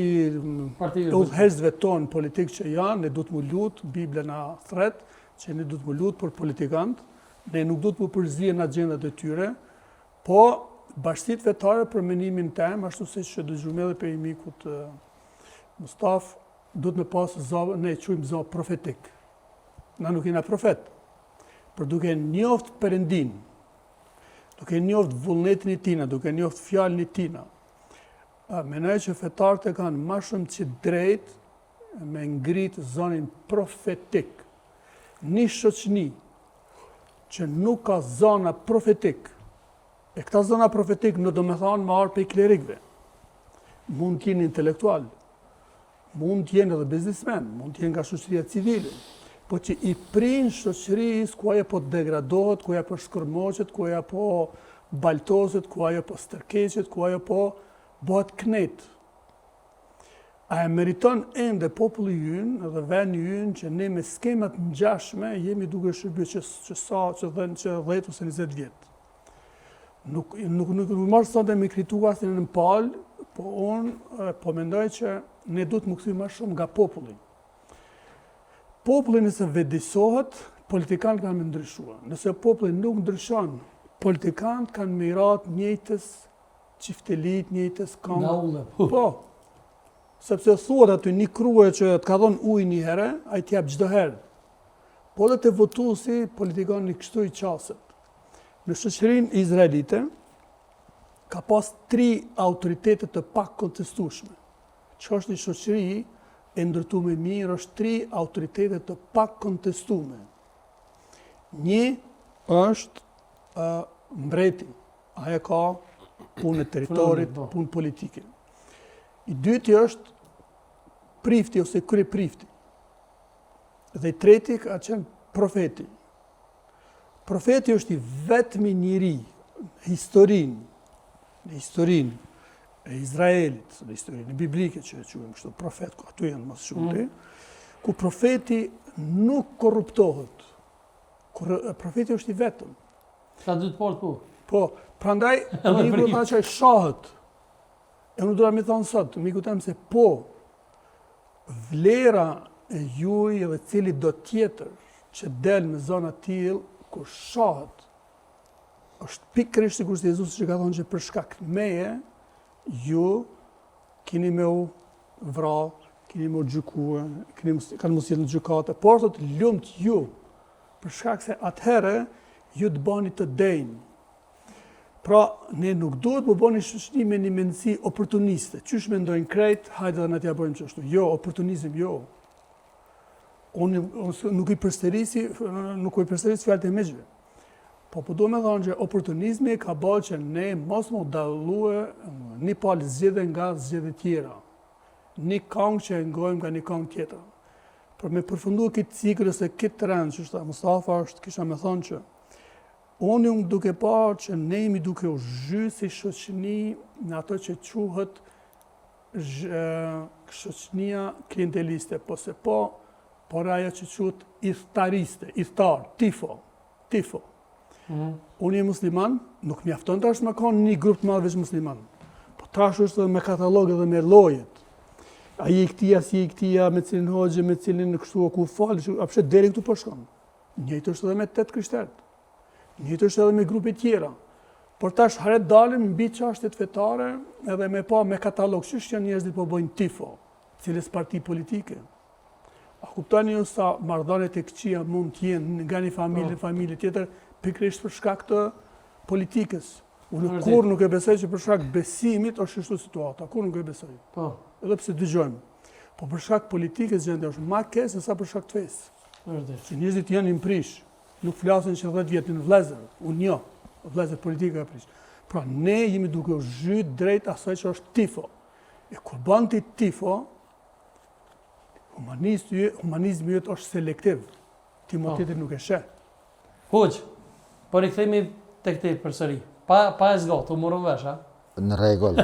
udhëheqësve tonë politikë që janë, ne du të mu lutë, Biblia na thret, që ne du të mu lutë për politikantë, ne nuk du të mu përzije në agjendat e tyre, po bashkësitë fetare për menimin tem, ashtu si që dëgjojmë edhe për imikut Mustaf, du të me pasë zavë, ne quajmë zavë profetik. Na nuk jena profet, për duke njoft Perëndin, duke njoft vullnetin e tina, duke njoft fjalën e tina, menoj që fetarët e kanë ma shumë që drejt me ngrit zonin profetik. Një shoqëni që nuk ka zona profetik, e këta zona profetik në do me thanë më arë për klerikve, mund t'jenë intelektual, mund t'jenë edhe biznismen, mund t'jenë nga shoqëria civile, po që i prinë shoqërisë ku ajo po degradohet, ku ajo po shkërmoqet, ku ajo po baltoset, ku ajo po stërkeqet, ku ajo po bëhet knet. A e meriton ende populli ynë dhe vendi ynë që ne me skemat ngjashme jemi duke shërbyer që 10 ose 20 vjet. Nuk marr sonte me krituasin në palë, po unë po mendoj që ne duhet më kthy më shumë nga populli. Populli nëse vedisohet, politikanët kanë me ndryshua. Nëse populli nuk ndryshon, politikanët kanë me irat njëjtës qiftelit, njëjtës kam... Nga ullë. Po, sepse thuat aty një kruje që të ka dhonë ujë një herë, a i t'jap çdo herë. Po dhe të votuesi, politikanë një kështu i qaset. Në shoqërinë izraelite, ka pas 3 autoritetet të pak kontestueshme. Që është një shoqëri e ndërtuar mirë, është 3 autoritetet të pak kontestueshme. Një është mbreti, ajo ka punë e territorit, punë politike. I dyti është prifti ose kryeprifti. Dhe i treti ka qenë profeti. Profeti është i vetmi njeri në historinë e Izraelit, në historinë biblike që e quajmë kështu profet, ku aty janë më shumë, ku profeti nuk korruptohet. Profeti është i vetëm. Ka dy të portë po. Po, prandaj miku ta që shohët. E unë dura me thonë sot, miku tem se po, vlera e juj edhe cili do tjetër që del me zona tillë, kur shohët, është pikërisht sikur se Jezusi që ka thonë që për shkak meje, ju keni me u vra, keni me u gjykue, kanë mos jetë në gjykate, por të lumt ju, për shkak se atëherë ju të bani të denjë. Pra, ne nuk duhet më bëni shoqëri me një mendësi oportuniste. Qysh mendojnë krejt, hajde dhe na t'ja bëjmë çështu. Jo, oportunizëm jo. Unë nuk i përsërisi fjalët e miqve. Po do me thonë që oportunizmi ka bërë që ne mos më dallue një palë zgjedhje nga zgjedhje tjera. një këngë që e ngojmë nga një këngë tjetër. Për me përfundu këtë cikël ose këtë trend, që shta Mustafa kisha me thonë që unë jam duke parë që ne jemi duke u zhy si shoqëni në ato që quhet shoqënia klienteliste, por ajo që quhet iftariste, iftar, tifo. Unë jam musliman, nuk mjafton tash me kanë një grup të madh veç musliman. Po tash është edhe me katalogë dhe me llojet. Ai i këtia, si i këtia, me cilin hoxhe, me cilin kështu ku falë, apshe deri këtu po shkon. Njëjtë është edhe me 8 krishterët. Njëjtë është edhe me grupe tjera. Por tash haret dalim mbi çështjet fetare edhe me pa me katalog ç'është janë njerëzit po bëjnë tifo, cilës parti politike. A kuptoni ju sa marrëdhëniet e këqija mund të jenë nga një familje tjetër pikërisht për shkak të politikës. Unë kur nuk e besoj që për shkak besimit është kështu situata, kur nuk e besoj. Po. Edhe pse dëgjojmë. Po për shkak politikës gjendja është më keq se sa për shkak të fesë. Vërtet. Që njerëzit janë në prish, nuk flasin që 10 vjet në vëllezër, unë jo, vëllezër politika e prish. Pra ne jemi duke u zhyt drejt asaj që është tifo. E kur bën ti tifo, humanizmi jot është selektiv. Ti më tjetër nuk e sheh. Hoxh, po rikthehemi tek te përsëri. Pa e zgatë, u morëm vesh, a? Në rregull.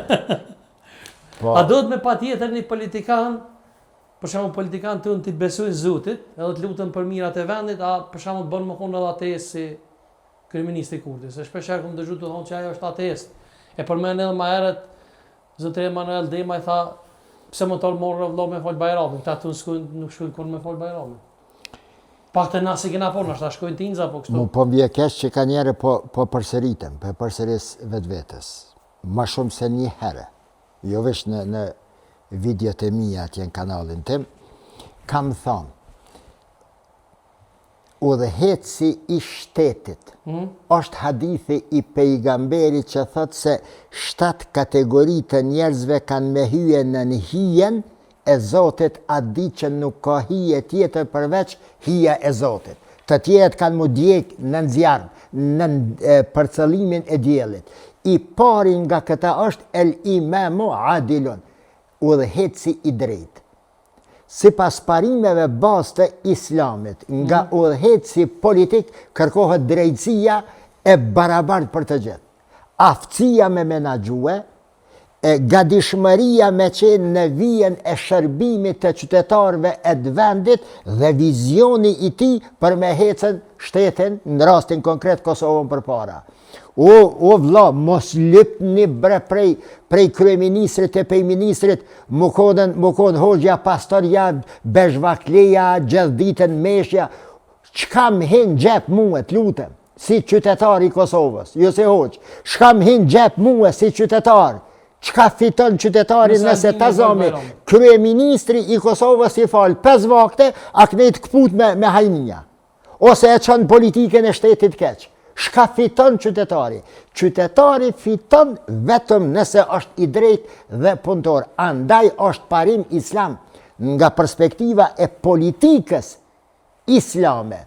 Po, A do të me pa tjetër një politikan, për shembull politikan të unë të besojnë Zotit, edhe të lutën për mirat e vendit, a për shembull bën më konë edhe ateist si kryeministri Kurdi, se shpeshherë kam dëgjuar të thonë që ajo është ateist. E përmend edhe më herët zotëria Emanuel Dema i tha, pse më tol morë vëlla me fol Bajramin, këta tu nuk shkojnë kur me fol Bajramin. Pak të nasi kena po, nështë ta shkojnë tinza, po kështu. po mbje keq që ka njerë po përsëritem, po përsëris vetvetes. Ma shumë se një herë, jo vesh në videot e mia atje në kanalin tim, kam thonë, udhëheci i shtetit është hadithi i pejgamberit që thotë se 7 kategori të njerëzve kanë me hyje në hijen e Zotit, atë ditë që nuk ka hije tjetër përveç hija e Zotit. Të tjerët kanë mu djek në zjarr, në përcëllimin e diellit. I pari nga këta është el imamu adilun, udhëheci i drejtë. Sipas parimeve bazë të islamit, nga udhëheci politik kërkohet drejtësia e barabartë për të gjithë. Aftësia me menaxhue, gatishmëria me qenë në vijen e shërbimit të qytetarëve e të vendit dhe vizioni i tij për me hecën shtetin, në rastin konkret Kosovën përpara. O vlla, mos lipni bre prej kryeministrit e pejministrit, më kodën hoxha pastorja, bezhvakleja, gjithë ditën meshja. Çka më hin gjep mua, të lutem, si qytetar i Kosovës, jo se hoxh. Çka më hin gjep mua si qytetar? Çka fiton qytetari nëse ta zami kryeministri i Kosovës i fal 5 vakte, a knet këput me hajnia? Ose e çon politikën e shtetit keq? Çka fiton qytetari? Qytetari fiton vetëm nëse është i drejtë dhe punëtor. Andaj është parim islam nga perspektiva e politikës islame,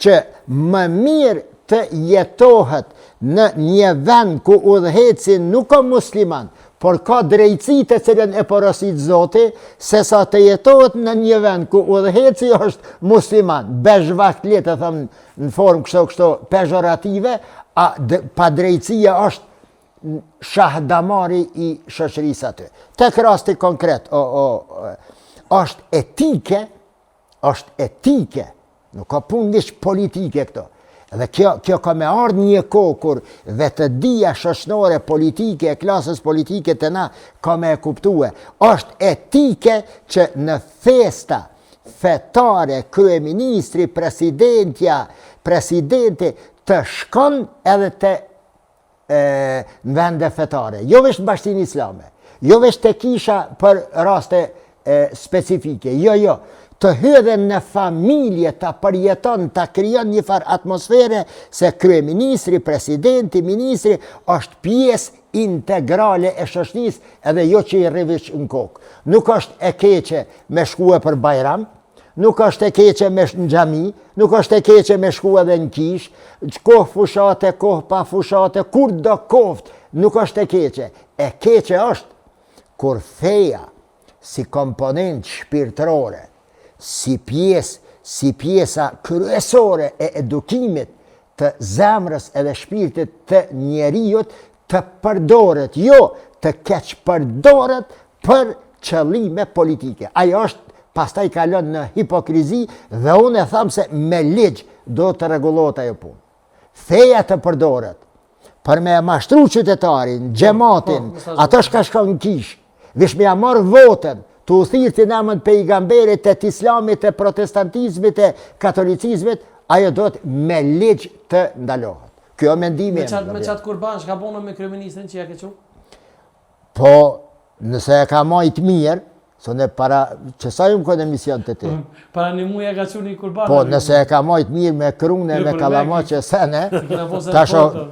që më mirë të jetohet në një vend ku udhëheci nuk ka musliman, por ka drejtësi të cilën e porosit Zoti, se sa të jetohet në një vend ku udhëheci është musliman, bezhvakle të thëmë në formë kështu pejorative, pa drejtësia është shahdamari i shoqërisë aty. Tek rasti konkret, është etike, nuk ka punë veç politike këto. Dhe kjo ka me ardhë një kohë kur vetëdia shoqënore politike, e klasës politike të na ka me e kuptue. Është etike që në festa fetare, kryeministri, presidenti të shkon edhe të në vende fetare. Jo vesh në Bashkinë Islame, jo vesh të kisha për raste specifike, jo. Të hydhe në familje, të përjeton, të krijon një farë atmosfere se kryeministri, presidenti, ministri është pjesë integrale e shoqërisë edhe jo që i rrivish në kokë. Nuk është e keqe me shkue për Bajram, nuk është e keqe me në xhami, nuk është e keqe me shkue edhe në kish, kohë fushate, kohë pa fushate, kur do koftë, nuk është e keqe. E keqe është kur feja si komponent shpirtërore, si pjesa kryesore e edukimit të zemrës edhe shpirtit të njeriut të përdoret, jo të keq përdoret për qëllime politike. Ajo është pastaj kalon në hipokrizi dhe unë e thamë se me ligj do të rregullohet ajo punë. Feja të përdoret për me mashtru qytetarin, gjematin, ato shka shkon në kish, vish me marrë votën, të uthirë të namën pejgamberit, të islamit, të protestantizmit, të katolicizmit, ajo do të me ligj të ndalohet. Kjo mendimi Me qatë kurban, shka bonë me kryeministrin që ja ke qu? Po, nëse e ka majtë mirë, so ne para, që sa ju më kone emision të ti? Para një muja ka qu një kurban. Po, nëse e ka majtë mirë me krune, me kalamache sene,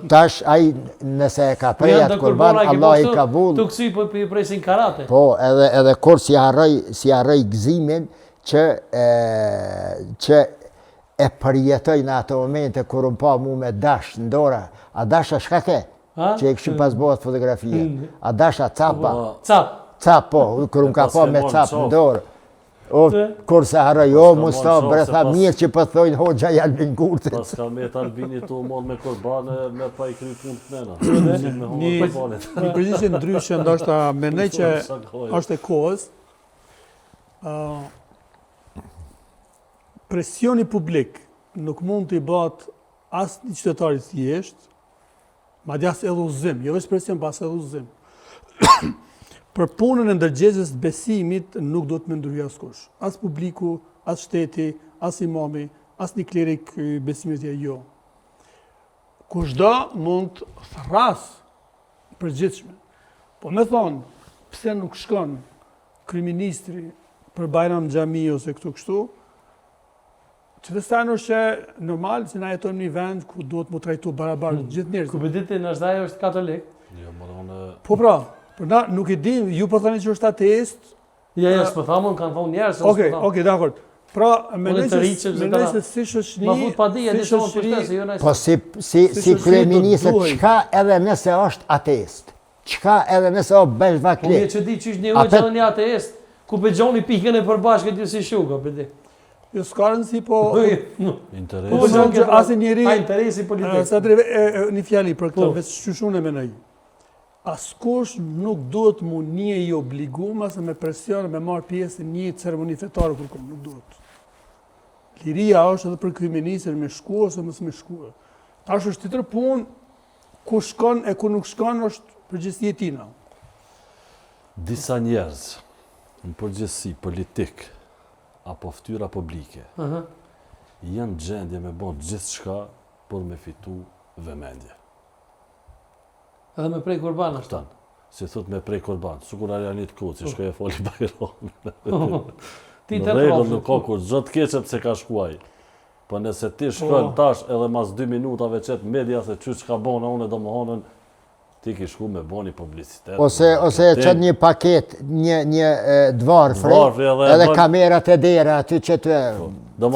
tash ai nëse e ka prejat kurban, Allah i kabul. Tu kësi për presin karate. Po, edhe kur si harroj gëzimin që e përjetoj në ato momente kur unë pa mu me dash në dora. A dasha shka ke? Që e këshim pas bëhet fotografia. A dasha capa? Cap, po, kur unë ka pa me cap në dorë. Kur se harroj, Mustafa, bretha mirë që pëthojnë hoxha janë në kurtit. Pas ka me të Albini të umon me kurbane, me pa i kry punë të mena. Një përgjithësi ndryshe, ndoshta mendoj që është e kohës, presioni publik nuk mund të i bat asë një qytetari thjesht, madje as edhuzim, jo veç presion, pas edhuzim. Për punën e ndërgjegjës të besimit nuk do të më ndryhej askush. As publiku, as shteti, as imami, as një klerik besimit jo. Kushdo mund të thras përgjithshme. Po me thonë, pse nuk shkon kryeministri për Bajram xhami ose këtu kështu, qytetari është normal se na jetojmë në një vend ku duhet mu trajtu barabartë gjithë njerëzit. Ku pëditi në është është katolik? Jo, më thonë... Po pra, për na nuk e dim, ju po thoni që është ateist. Ja, s'po thamun, kanë thonë njerëz. Okej, dakor. Pra, mendoj se si shoqëri, ma fut pa dije, si shoqëri, po si kryeministër, çka edhe nëse është ateist, çka edhe nëse është belvakli. Po mirë që di që është një hoxha dhe një ateist, ku pe gjoni pikën e përbashkët ju si shuga, pëdi. Jo s'ka rëndësi, po... Interes. Po zonë që asë njeri... A interesi politik. Sa dreve, një fjali për këtë, veç shushunë e menaj. Askush nuk duhet mu një i obligum, asë me presion, me marë pjesë një ceremoni fetare kërkom, nuk duhet. Liria është edhe për kryeministër me shkuar ose mos me shkuar. Tash është tjetër punë, ku shkon e ku nuk shkon është përgjegjësia e tina. Disa njerëz në përgjegjësi politik apo fytyra publike janë gjendje me bën gjithçka për me fitu vëmendje. Edhe me prej kurban është. Si thot me prej kurban, sukur Arjanit Koci, shkoj e foli Bajram. Ti në rregull nuk ka kur çdo të keqe pse ka shkuaj. Po nëse ti shkon tash edhe mas 2 minutave çet media se çu çka bona unë domethënën ti ke shku me boni publicitet. Ose çon një paket, një dvarfri, edhe kamerat e dera aty që të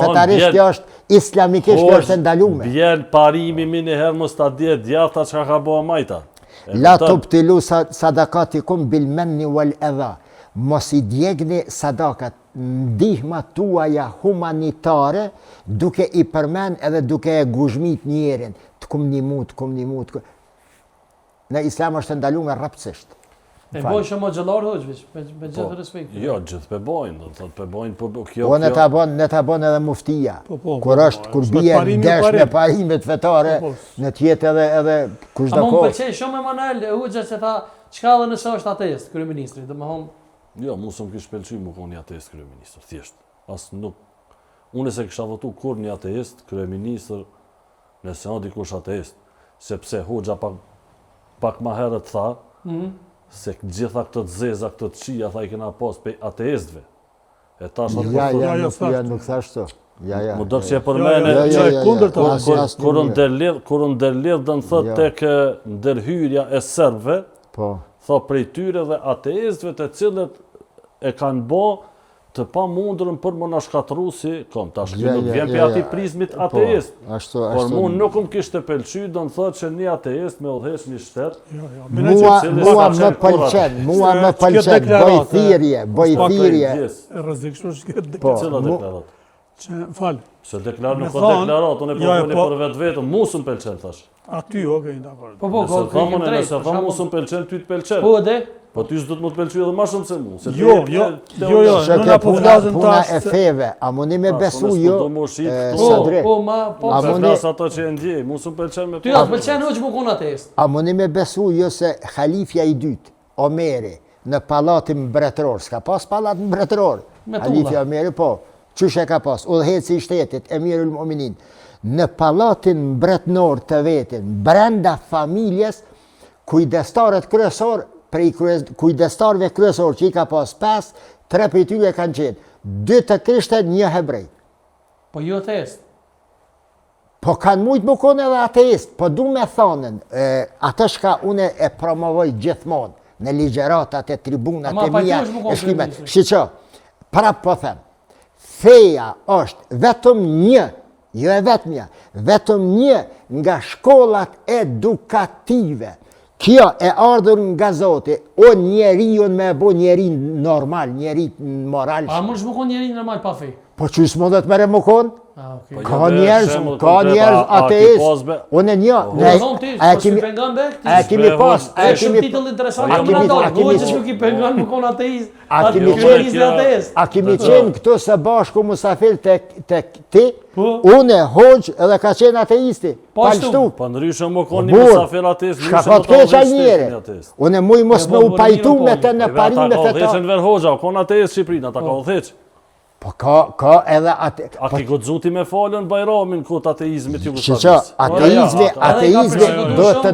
fetarisht kjo është islamikisht kjo është ndaluar. Bjen parimi mini herë mos ta di djatha çka ka bëu majta. La tubtilu sadakatikum bil manni wal adha. Mos i djegni sadakat, ndihma tuaja humanitare, duke i përmen edhe duke e guzhmit njerin, të kum një mut. Në islam është ndaluar rrapsisht. E bojnë shumë xhallar hoxhvish, me gjithë respekt. Jo, gjithë pe bojnë, do të thotë pe bojnë, po kjo. Po ne ta bën edhe muftia. Kur bie desh me parimet fetare, në të jetë edhe kushdo kohë. A më pëlqej shumë Emanuel Hoxha që tha, çka edhe nëse është ateist kryeministri, domethënë. Jo, mua s'm kish pëlqyer më koni ateist kryeministër, thjesht. As nuk. Unë se kisha votu kur një ateist kryeministër, nëse on dikush ateist, sepse Hoxha pak më herët tha, se gjitha këto të zeza, këto të qia, tha i kena pas pe ateistëve. E tash Ja, nuk thash to. Ja. Më do që e përmene, kur unë ndërlidh dhe në thot tek ndërhyrja e serbëve, tha prej tyre dhe ateistëve të cilët e kanë bo të pa mundurën për më në shkatru si, tash kjo nuk vjen për ati prizmit ateist. Por mu nuk më kishte pëlqy, do në thotë që një ateist me udhesh një shtet. Mua më pëlqen, bojthirje. Rrezikshme është Cila deklarat? Falë. Se nuk ka deklarat, unë e përvojnë për vetë vetëm, mu së më pëlqen, thash. Aty, okej, dakor. Nëse thamë nëse thamë mu së më pëlqen, ty të pëlqen. Po edhe? Po ty s'do të më të pëlqy edhe ma shumë se mu. Jo, nëna po flasën puna tash. e feve, a mundi me besu jo? Po, flas ato që e ndjej, mu së më pëlqen me ty atë pëlqen hoq më kon ateist. A mundi me besu jo se halifja i dytë, Omeri, në palatin mbretëror, s'ka pas palat mbretëror? Halifja Omeri, po. Qysh e ka pas? Udhëheci i shtetit, Emirul Mu'minin. Në palatin mbretnor të vetin, brenda familjes, kujdestarët kryesor, prej kujdestarëve kryesor që i ka pas 5, 3 prej tyre kanë qenë, 2 të krishterë, 1 hebrej. Po jo ateist. Po kanë mujtë më konë edhe ateist, po du me thonën, atë shka une e promovoj gjithmonë, në ligjeratat e tribunat e mija, e shkimet. Shqiqo, prap po them, feja është vetëm një, jo e vetëmja, vetëm një nga shkollat edukative. Kjo e ardhur nga Zoti, o njeri unë me bo njeri normal, njeri moral. A mund shmë kon njeri normal pa fej? Po që s'mo dhe të mere më konë? Ka njerëz ateist, unë e një. A kemi pas, a kemi titull interesant, a kemi qenë këtu së bashku musafir të ti, unë e hoqë edhe ka qenë ateisti. Palështu. Pa ndryshë më konë një musafir ateist, shka fat keqa njere. Unë e muj mos me u pajtu me të në parime të ta. Ata ka udheqen ver hoxha, konë ateist Shqipërinë, ata ka udheq. Po ka edhe ateist. A ki godzuti me falën Bajramin këtë ateizmit ju ateizmi do të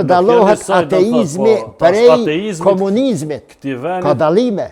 dalohet ateizmi prej komunizmit. Ka dalime.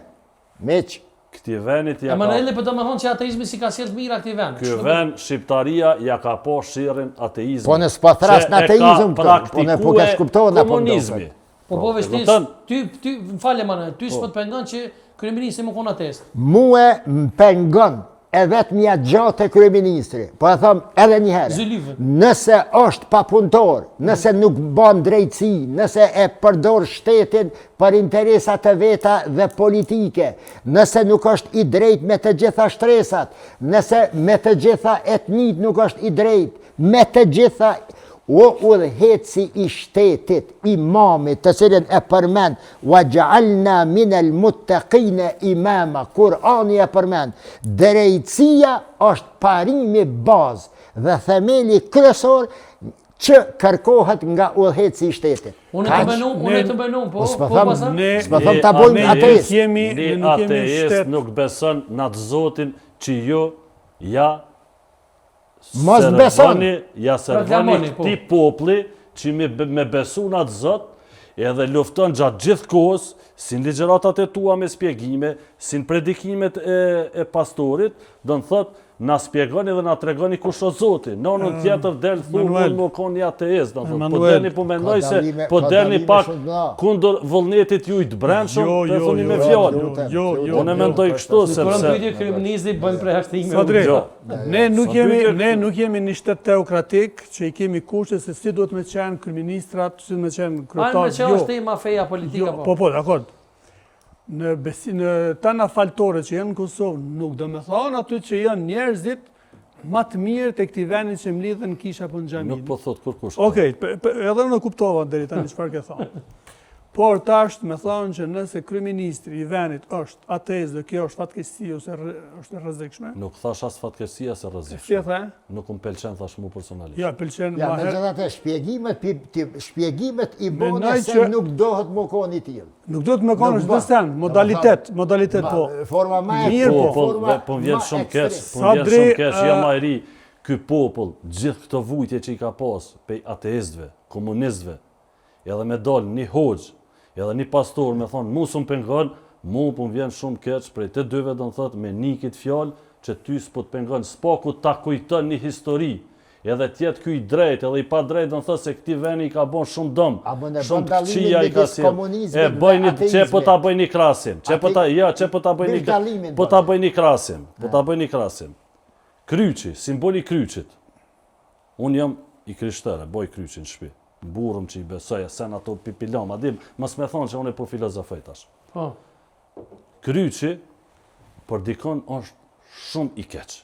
Meq. Këti venit ja ka... Emanuele për të më thonë që ateizmi si ka sjellë mira këti ven. Ky ven, Shqiptaria, ja ka po shirin ateizmi. Po në s'pa thras në ateizm, po në po ka shkuptohet në komunizmi. Po veshtis, ty, më falë Emanuele, ty s'po të pengon që kryeministri më konë ateist. Muë më pengon e vetë mja gjatë e kryeministri. Po e thëmë edhe njëherë. Nëse është papunëtor, nëse nuk ban drejtësi, nëse e përdor shtetin për interesat të veta dhe politike, nëse nuk është i drejt me të gjitha shtresat, nëse me të gjitha etnit nuk është i drejt, me të gjitha... O udhëheci i shtetit, imamit, të cilin e përmend, wa gja'alna minel muttaqina imama, Kurani e përmend, drejtësia është parimi bazë dhe themeli kryesor që kërkohet nga udhëheci i shtetit. Unë të bënu, po s'ma ta bojmë ateist. Ne ateist nuk beson në atë Zotin që ju ja mos beson. Ja servoni këti popli që me besu në atë Zot edhe lufton gjatë gjithë kohës, si në ligjeratat e tua me spjegime, si në predikimet e pastorit, do në thot, na spjegoni dhe na tregoni kush o Zoti. Në anën tjetër del thunë më konë një ateist, do në thot, po derni po mendoj se po derni pak kundër vullnetit ju i të brendshëm, të thoni me fjallë. Unë e mendoj kështu, sepse... Kërën pyjtje kryeministri bëjmë preharshtime. Ne nuk jemi një shtet teokratik që i kemi kushte se si duhet me qenë kryeministrat, si duhet me qenë kryetar. Alë me që është tema feja politika po. Po, dakord. Në tana faltore që janë në Kosovë, nuk do me thonë aty që janë njerëzit ma të mirë të këti venin që mlidhen në kisha për në gjami. Nuk po thot kur kush. Okej, edhe në kuptova deri tani çfarë ke thonë. Por tash me thonë që nëse kryeministri i venit është ateist dhe kjo është fatkeqësi ose është rrezikshme. Nuk thash as fatkeqësia se rrezikshme. Si e the? Nuk më pëlqen thash mu personalisht. Ja, pëlqen ma herë. Megjithatë shpjegimet i bën se nuk dohet më koni tillë. Nuk duhet më konë çdo sen, modalitet po. Forma më e mirë po vjen shumë keq, jo më i ri. Ky popull, gjithë këto vujtje që i ka pas pej ateistëve, komunistëve, edhe me dal një hoxh, edhe një pastor me thonë, mu s'm pengon, mu po vjen shumë keq prej të dyve do të thotë me nikit fjalë që ty s'po të pengon, s'po ku ta kujton një histori. edhe tjetë ky i drejt, edhe i pa drejt, do të thotë se këtij veni i ka bën shumë dëm, A bën e shumë bën dallimin këqija i ka midis sjell. komunizmit E dhe bëjni çe po ateizmit. ta bëjni krahasim. Çe po ta, ja, çe po ta bëjni Bëj dallimin, po ta bëjni krahasim. Po ta bëjni krahasim. Kryqi, simboli i kryqit. Unë jam i krishterë, boj kryqin në shtëpi. Burrëm që i besoj, sen ato pipilom, a dim, mos më thonë që unë po filozofoj tash. Po. Kryqi për dikon është shumë i keq.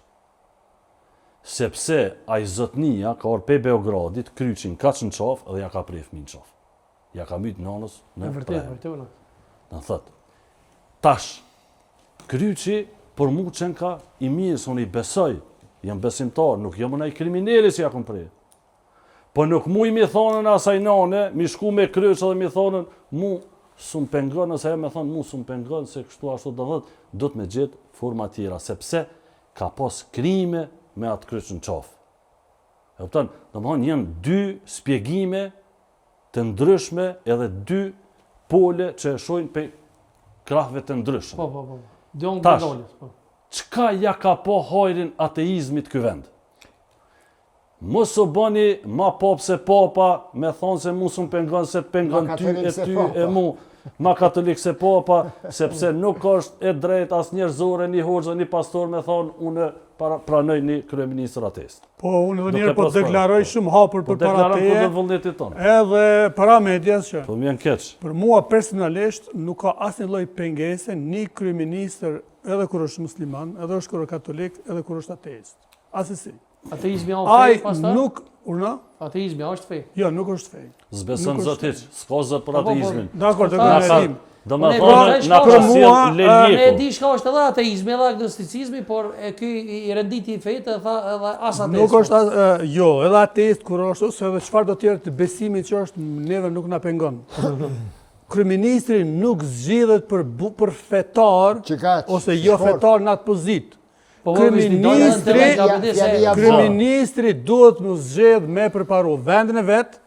Sepse ai zotnia ka orë pe Beogradit, kryqin ka që në qafë edhe ja ka prej fëmin qafë. Ja ka mytë nanës E në vërtet, prejmë. vërtet. Në thëtë, tash, kryqi për mu qenë ka i mirë, unë i besoj, jam besimtar, nuk jam unë i krimineli si ja kom prej. Po nuk mu i mi thonën asaj nane, mi shku me kryq edhe mi thonën, mu s'm pengon, nëse e me thonë mu s'm pengon, se kështu ashtu do të me gjithë forma tjera, sepse ka pas krime me atë kryq në qafë. E kupton, do më thonë janë dy spjegime të ndryshme edhe dy pole që e shojnë pe krahve të ndryshme. Po. Djon Tash. Bedolis, po. Çka ja ka po hajrin ateizmit ky vend? Mos u bëni ma pop se papa, me thonë se mu s'm pengon se të pengon Ma ty katolik e se ty papa. e mu. Ma katolik se papa, sepse nuk është e drejt as njerëzore, një hoxha, një pastor me thonë unë pranoj një kryeministër ateist. Po, unë edhe Nuk njerë e po prospoj. deklaroj shumë hapur Po për para deklaron teje, për vullnetit tonë. edhe para medias që. Po m'jen keq. Për mua personalisht nuk ka asnjë lloj pengese një kryeministër edhe kur është musliman, edhe kur është katolik, edhe kur është ateist. Asesi. Ateizmi është Ai fe, pastor? nuk, urna? Ateizmi është fe. Jo, nuk është fej. Zbeson Nuk është zot hiç, s'ka zot për Po, po, ateizmin. Dakor, Po, do të ta- dim. Do me Unë e thonë, pra- na për ka mua, sjell Ne e leljeku. di shka është edhe ateizmi, edhe agnosticizmi, por e ky i renditi i fejtë e tha edhe as ateizmi. Nuk është jo, edhe ateist kur është, ose edhe çfarë do tjerë të besimit që është, neve nuk na pengon. Kryeministri nuk zgjidhet për fetar Që ka ose jo sport. fetar në atë pozitë. Po, Kryeministri- Ja, Kryeministri duhet më zgjedh me përparu vendin e vet,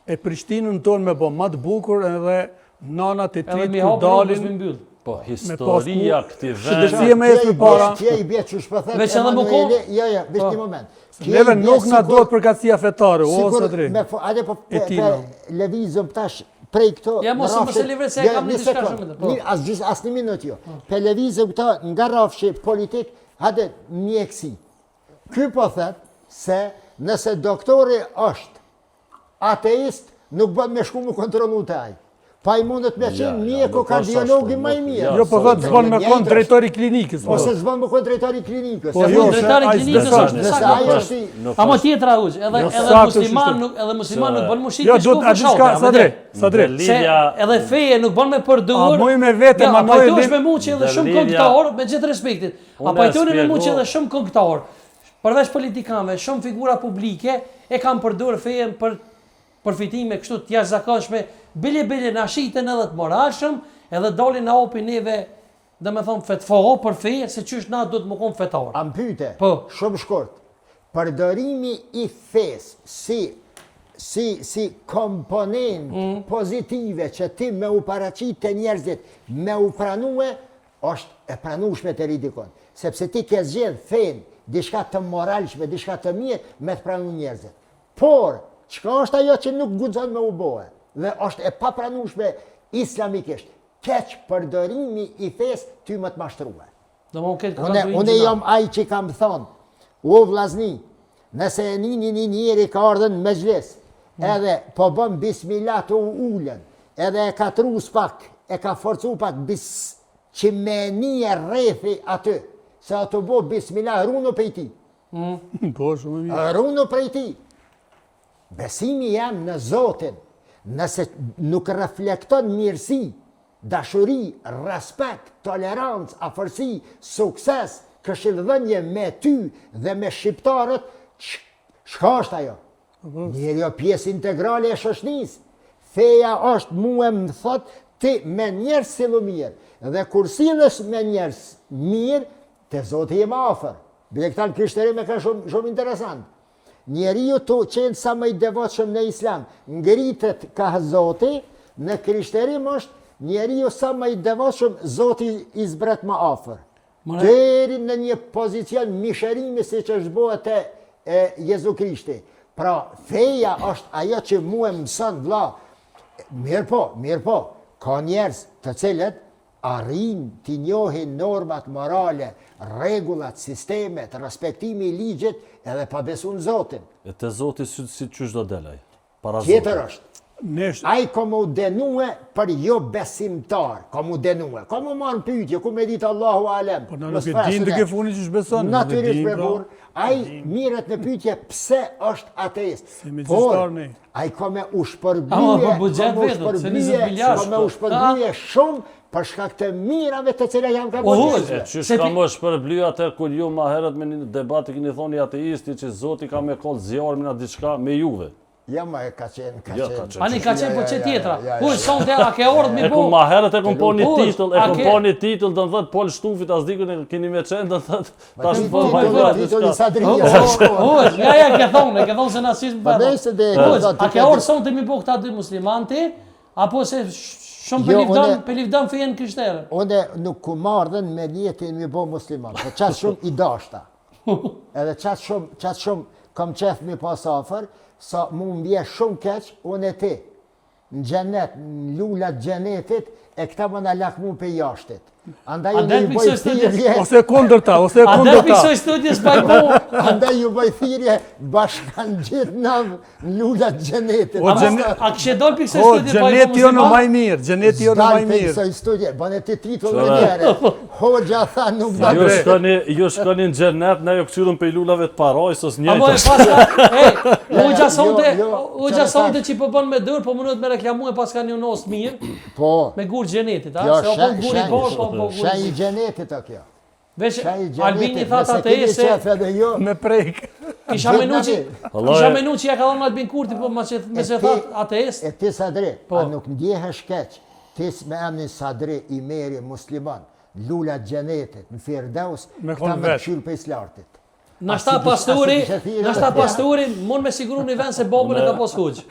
e Prishtinën tonë me bo më të bukur edhe nanat e Edhe trit mi ku hapë dalin. rrugës me mbyll. Po, historia këti shëndetësia vend. me ecë përpara. Tje i bje që shpëthet Veç edhe më Emanuele, jo, veç Po. një moment. Tje Neve i bje nuk na sikur- duhet përkatësia fetare, o sikur së drejt. Ade po E tina. levizëm tash prej këto. Ja, mos në e rafshin- livre se Ja, kam një një diçka sekond. shumë të, po. Mirë, as një minut jo. Pe levizëm këta nga rafshi politik, hade mjekësi. Ky po thët se nëse doktori është ateist, nuk bën me shku më kontrolu të aj. Pa i mundet me qenë mjeko nuk është kardiologi ashtu, më i nuk- mirë. ja, Jo, po sa- thotë zbon me kon drejtori klinikës. po. Ose zbën më kon drejtori klinikës. Po, Se jo, mund- drejtari ai klinikës s'beson. është në Nëse saktë. ai po. është i- Nuk Amo është- tjetra uq, edhe saktë musliman është nuk edhe musliman Se- nuk bën mushik Jo, të do shku të a diçka, fshatë. sa drejt, sa drejt. Dhe Se lidhja- edhe feje nuk bën me përdur. A muj me vete, Ja, Manoj, pajtohesh lid- me mu që edhe Dhe shumë lidhja- këngëtar, me gjithë respektit. A Unë pajtoni me mu që spjegoj- edhe shumë këngëtar, përveç politikanëve, shumë figura publike e kanë përdur fejen për përfitime kështu të jashtëzakonshme, bile na shiten edhe të moralshëm, edhe dalin na opin neve, dhe me thonë fetfo për feje, se qysh na do të më konë fetar. Am pyte, Po. shumë shkurt, përdorimi i fes si komponent pozitive që ti me u paraqit të njerëzit, me u pranue, është e pranueshme të ridikon. Sepse ti ke zgjedh fen, diçka të moralshme, diçka të mirë, me të pranu njerëzit. Por, çka është ajo që nuk guxon me u bohe, dhe është e papranueshme islamikisht, keq përdorimi i fes ty më të mashtrua. Do më këtë Une jam ai që kam thonë, o vllazni, nëse e një njeri ka ardhen në mezhles, edhe po bëm bismillah të ullën, edhe e ka trus pak, e ka forcu pak që me një rrethi aty, se ato bo bismillah, runu prej ti. Po, shumë mirë. Runu prej ti. Besimi jam në Zotin, nëse nuk reflekton mirësi, dashuri, respekt, tolerancë, afërsi, sukses, këshillëdhënie me ty dhe me shqiptarët, çka është ajo? Njeri o pjesë integrale e shoshnisë. Feja është mua më thot ti me njerëz sillu mirë. Dhe kur sillesh me njerëz mirë, te Zoti je më afër. Bile këta në krishtërim e ka shumë interesant. Njeriu të qenë sa më i devotshëm në islam, ngritet ka Zoti, në krishtërim është njeriu sa më i devotshëm, Zoti i zbret më afër. Deri në një pozicion mishërimi si që është bëhet e Jezu Krishti. Pra, feja është ajo që mu e mësën vla. Mirë po, ka njerëz të cilët arrin t'i njohin normat morale, rregullat, sistemet, respektimi i ligjit edhe pa besu në Zotin. E te Zoti si qysh do delaj? Tjetër është. Nesh, Ai ka mu denue për jo besimtar, ka mu denue, ka mu marrë pyetje, ku me ditë Allahu Alem. po na nuk e din të ke funi që shbeson. Natyrisht për burr, ai miret në pyetje pse është ateist. Si me Por, gjyqtar ne. ai ka me Ama, ushpërbye, po buxhet vetëm, se 20 miliard. ka me ushpërbye shumë për shkak të mirave të cilat janë ka O, bërë. E qysh ka më shpërbly atër kur ju ma herët me një debat i keni thoni ateisti që Zoti ka me koll zjarmin a diçka me juve. Ja ma e ka qenë, Ja, ka qenë. Ani ka qenë po që tjetra. ja, Kuj, sonte, a ke orët mi E bo? ku ma herët e kom po një Kush? titull, A ke- do të thëtë Pol Shtufit as dikun e keni me qenë, do të thëtë tash Ti- po ti- ma ti- bëra ti- diçka. Sadria. Kuj, ja, ke thonë se nasizm Pa për. nëse dhe- Kuj, a ti- ke orë sonte mi bo këta dy muslimanti, apo se shumë Jo, pelivdan fejen krishterë? Une nuk ku mardhen me njetin mi bo musliman, po qatë shumë i dashta. Edhe qatë shumë kam qef mi pas afer, sa mu mbje shumë keq, unë e ti. Në gjenet, në lullat gjenetit, e këta më në lakmu për jashtit. Andaj A unë del ju piksoj bëj studies? thirrje, Ose kundërta, ose A dhe kundërta. piksoj studies pa i bo? andaj ju bëj thirrje bashkan gjithë në lullat gjenetit. O, gjenet- A kështë dollë piksoj Po, studies pa i bo gjeneti jo në musliman? maj mirë, gjeneti jo në maj mirë. Zdaj studje, bane ti titull në njere. Hoxha tha nuk da Ju shkoni në xhenet, ne ju kthyrëm pe lulave të paraj, sos Amo e njëjtë. paska, uja sonte, jo, uja çfarë sonte thash? që po bën me dër, po mundet me reklamu e paska një nos mirë, Po, me gur gjenetit, a? kjo Se o po guri poshtë, po po shaj i guri. gjenetit o kjo. Veç, Shaj i Albini gjenetit, tha nëse atë keni se qef edhe jo. Me prejk. kisha menu që Wallahi- kisha menu që ja ka dhënë Albin Kurti, po me se ti- thot ateist. E ti Sadri, Po. a nuk ndjehesh keq, ti me emnin Sadri i meri musliman, lullat gjenetit, në Firdaus, Me këta kon me vet. këshyll për islartit. Nashta Asi pastori, kishe thirrë nashta edhe- pastori, mund me siguru një vend se babën e ka pos huq.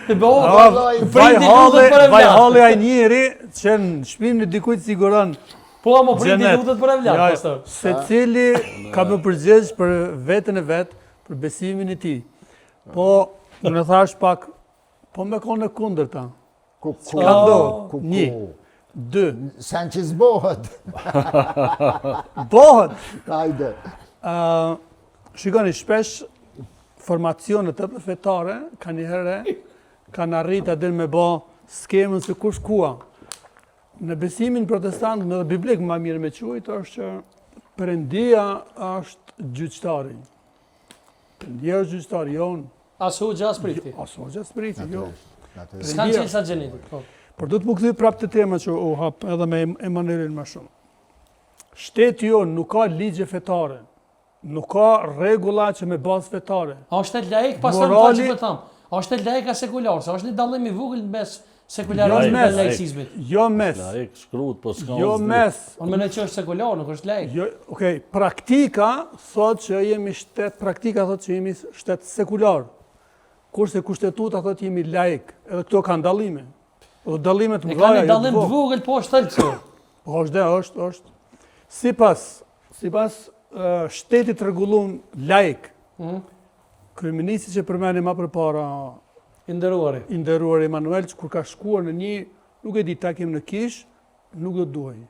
Babë, Vaj prindi halli, lutet për e vaj vlat. halli ai njeri që në shpim në dikujt siguron Po, mo prindi xhenet. lutet për e vlat, Ja, pastor. se cili ka më përgjegjë për veten e vet, për besimin e tij. Po, unë thash pak, po me konë e kundërta. Ku Ka do, ku një, dy, Sen që zbohet. bëhet. Hajde. Shikoni, shpesh formacionet e fetare kanë njëherë kanë arritë adil me bë skemën se kush kua. Në besimin protestant, në biblik më mirë me quajtë, është që Perëndia është gjyqtari. Perëndia është gjyqtari, jo unë. As huq, as priti. Aso që spriti, jo. S'kan qenë sa gjenetit. Po. Por do të më kthy prapë të tema që u hap edhe me Emanuelin më shumë. Shteti jonë nuk ka ligje fetare. Nuk ka rregulla që me bazë fetare. A është shtet laik, pastor më Morali- faqë për thamë. A është shtet laik a sekular, se është një dallim i vogël mes sekularizmit mes, dhe laicizmit. Jo mes. Laik shkrut, po s'ka Jo asgjë. mes. Unë mendoj që është sekular, nuk është laik. Jo, okay, praktika thot që jemi shtet sekular. Kurse kushtetuta thot jemi laik. Edhe këto kanë dallime. Dhe dallimet E mëdha. ka një dallim të vogël, po është thelbësor. Po është. Sipas shtetit rregullum laik, kryeministi që përmeni më përpara I nderuari. i nderuar Emanuel, që kur ka shkuar në një, nuk e di takim në kish, nuk do duhej.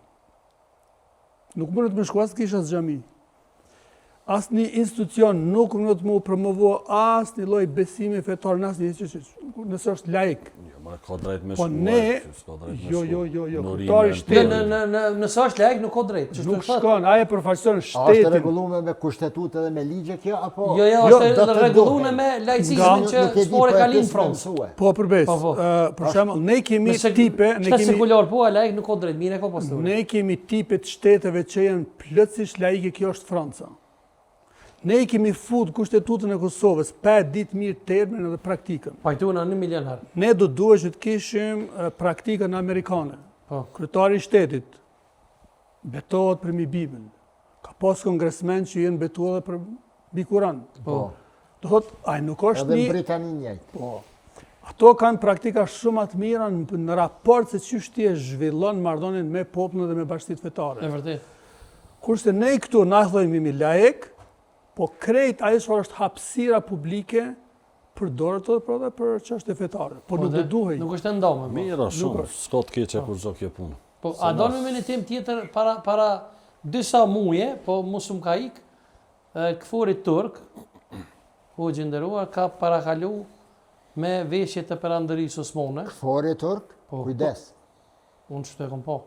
Nuk mundet me shku as kish as xhami. As një institucion nuk mundet me u promovu as një lloj besimi fetar në asnjë që nëse është laik. Jo, ma ka drejt me Po shkuar, ne, s'ka drejt me jo, shku. kryetari Nurimin, shtetit. Nëse është laik, nuk ka drejt. Që Nuk shtu thotë. shkon, aje përfaqëson A është shtetin. rregulluar me kushtetut edhe me ligje kjo apo? Jo, Jo, është do të rregulluar duhet. me laicizmin Nga- që Nuk e di, spore po e ka lind pse front. mësue. Po përbes. Po. Për shembull, ne kemi tipe, Shtet sekular po, a laik nuk ka drejt, mire ka pastor. ne kemi tipe të shteteve që janë plotësisht laike, kjo është Franca. Ne i kemi fut kushtetutën e Kosovës, 5 ditë mirë termin edhe praktikën. Pajtuana 1 milion herë. Ne do duhet që të kishim praktikën amerikane. Po. Kryetari i shtetit betohet për mi Bibël. Ka pas kongresmen që jenë betu edhe për mbi Kur'an. Po. Do thot, ai nuk është Edhe në një... Britani njëjtë. Po. Ato kanë praktika shumë të mira në raport se çështë ti e zhvillon marrëdhënien me popullin dhe me bashkësitë E fetare. vërtet. Kurse ne këtu na thojmë jemi laik, Po krejt ajo që është hapësira publike përdoret edhe edhe për çështje fetare. Po nuk do duhej. Nuk është e ndomë. Mira, shumë, s'ka të keqe kur zë kjo punë. Po, a do me një tim tjetër para disa muje, po mos më ka ik, këfurit turk, u gjenderuar, ka parakalu me veshje të perandërisë osmane. Këfori turk, kujdes. Unë që të e kom po.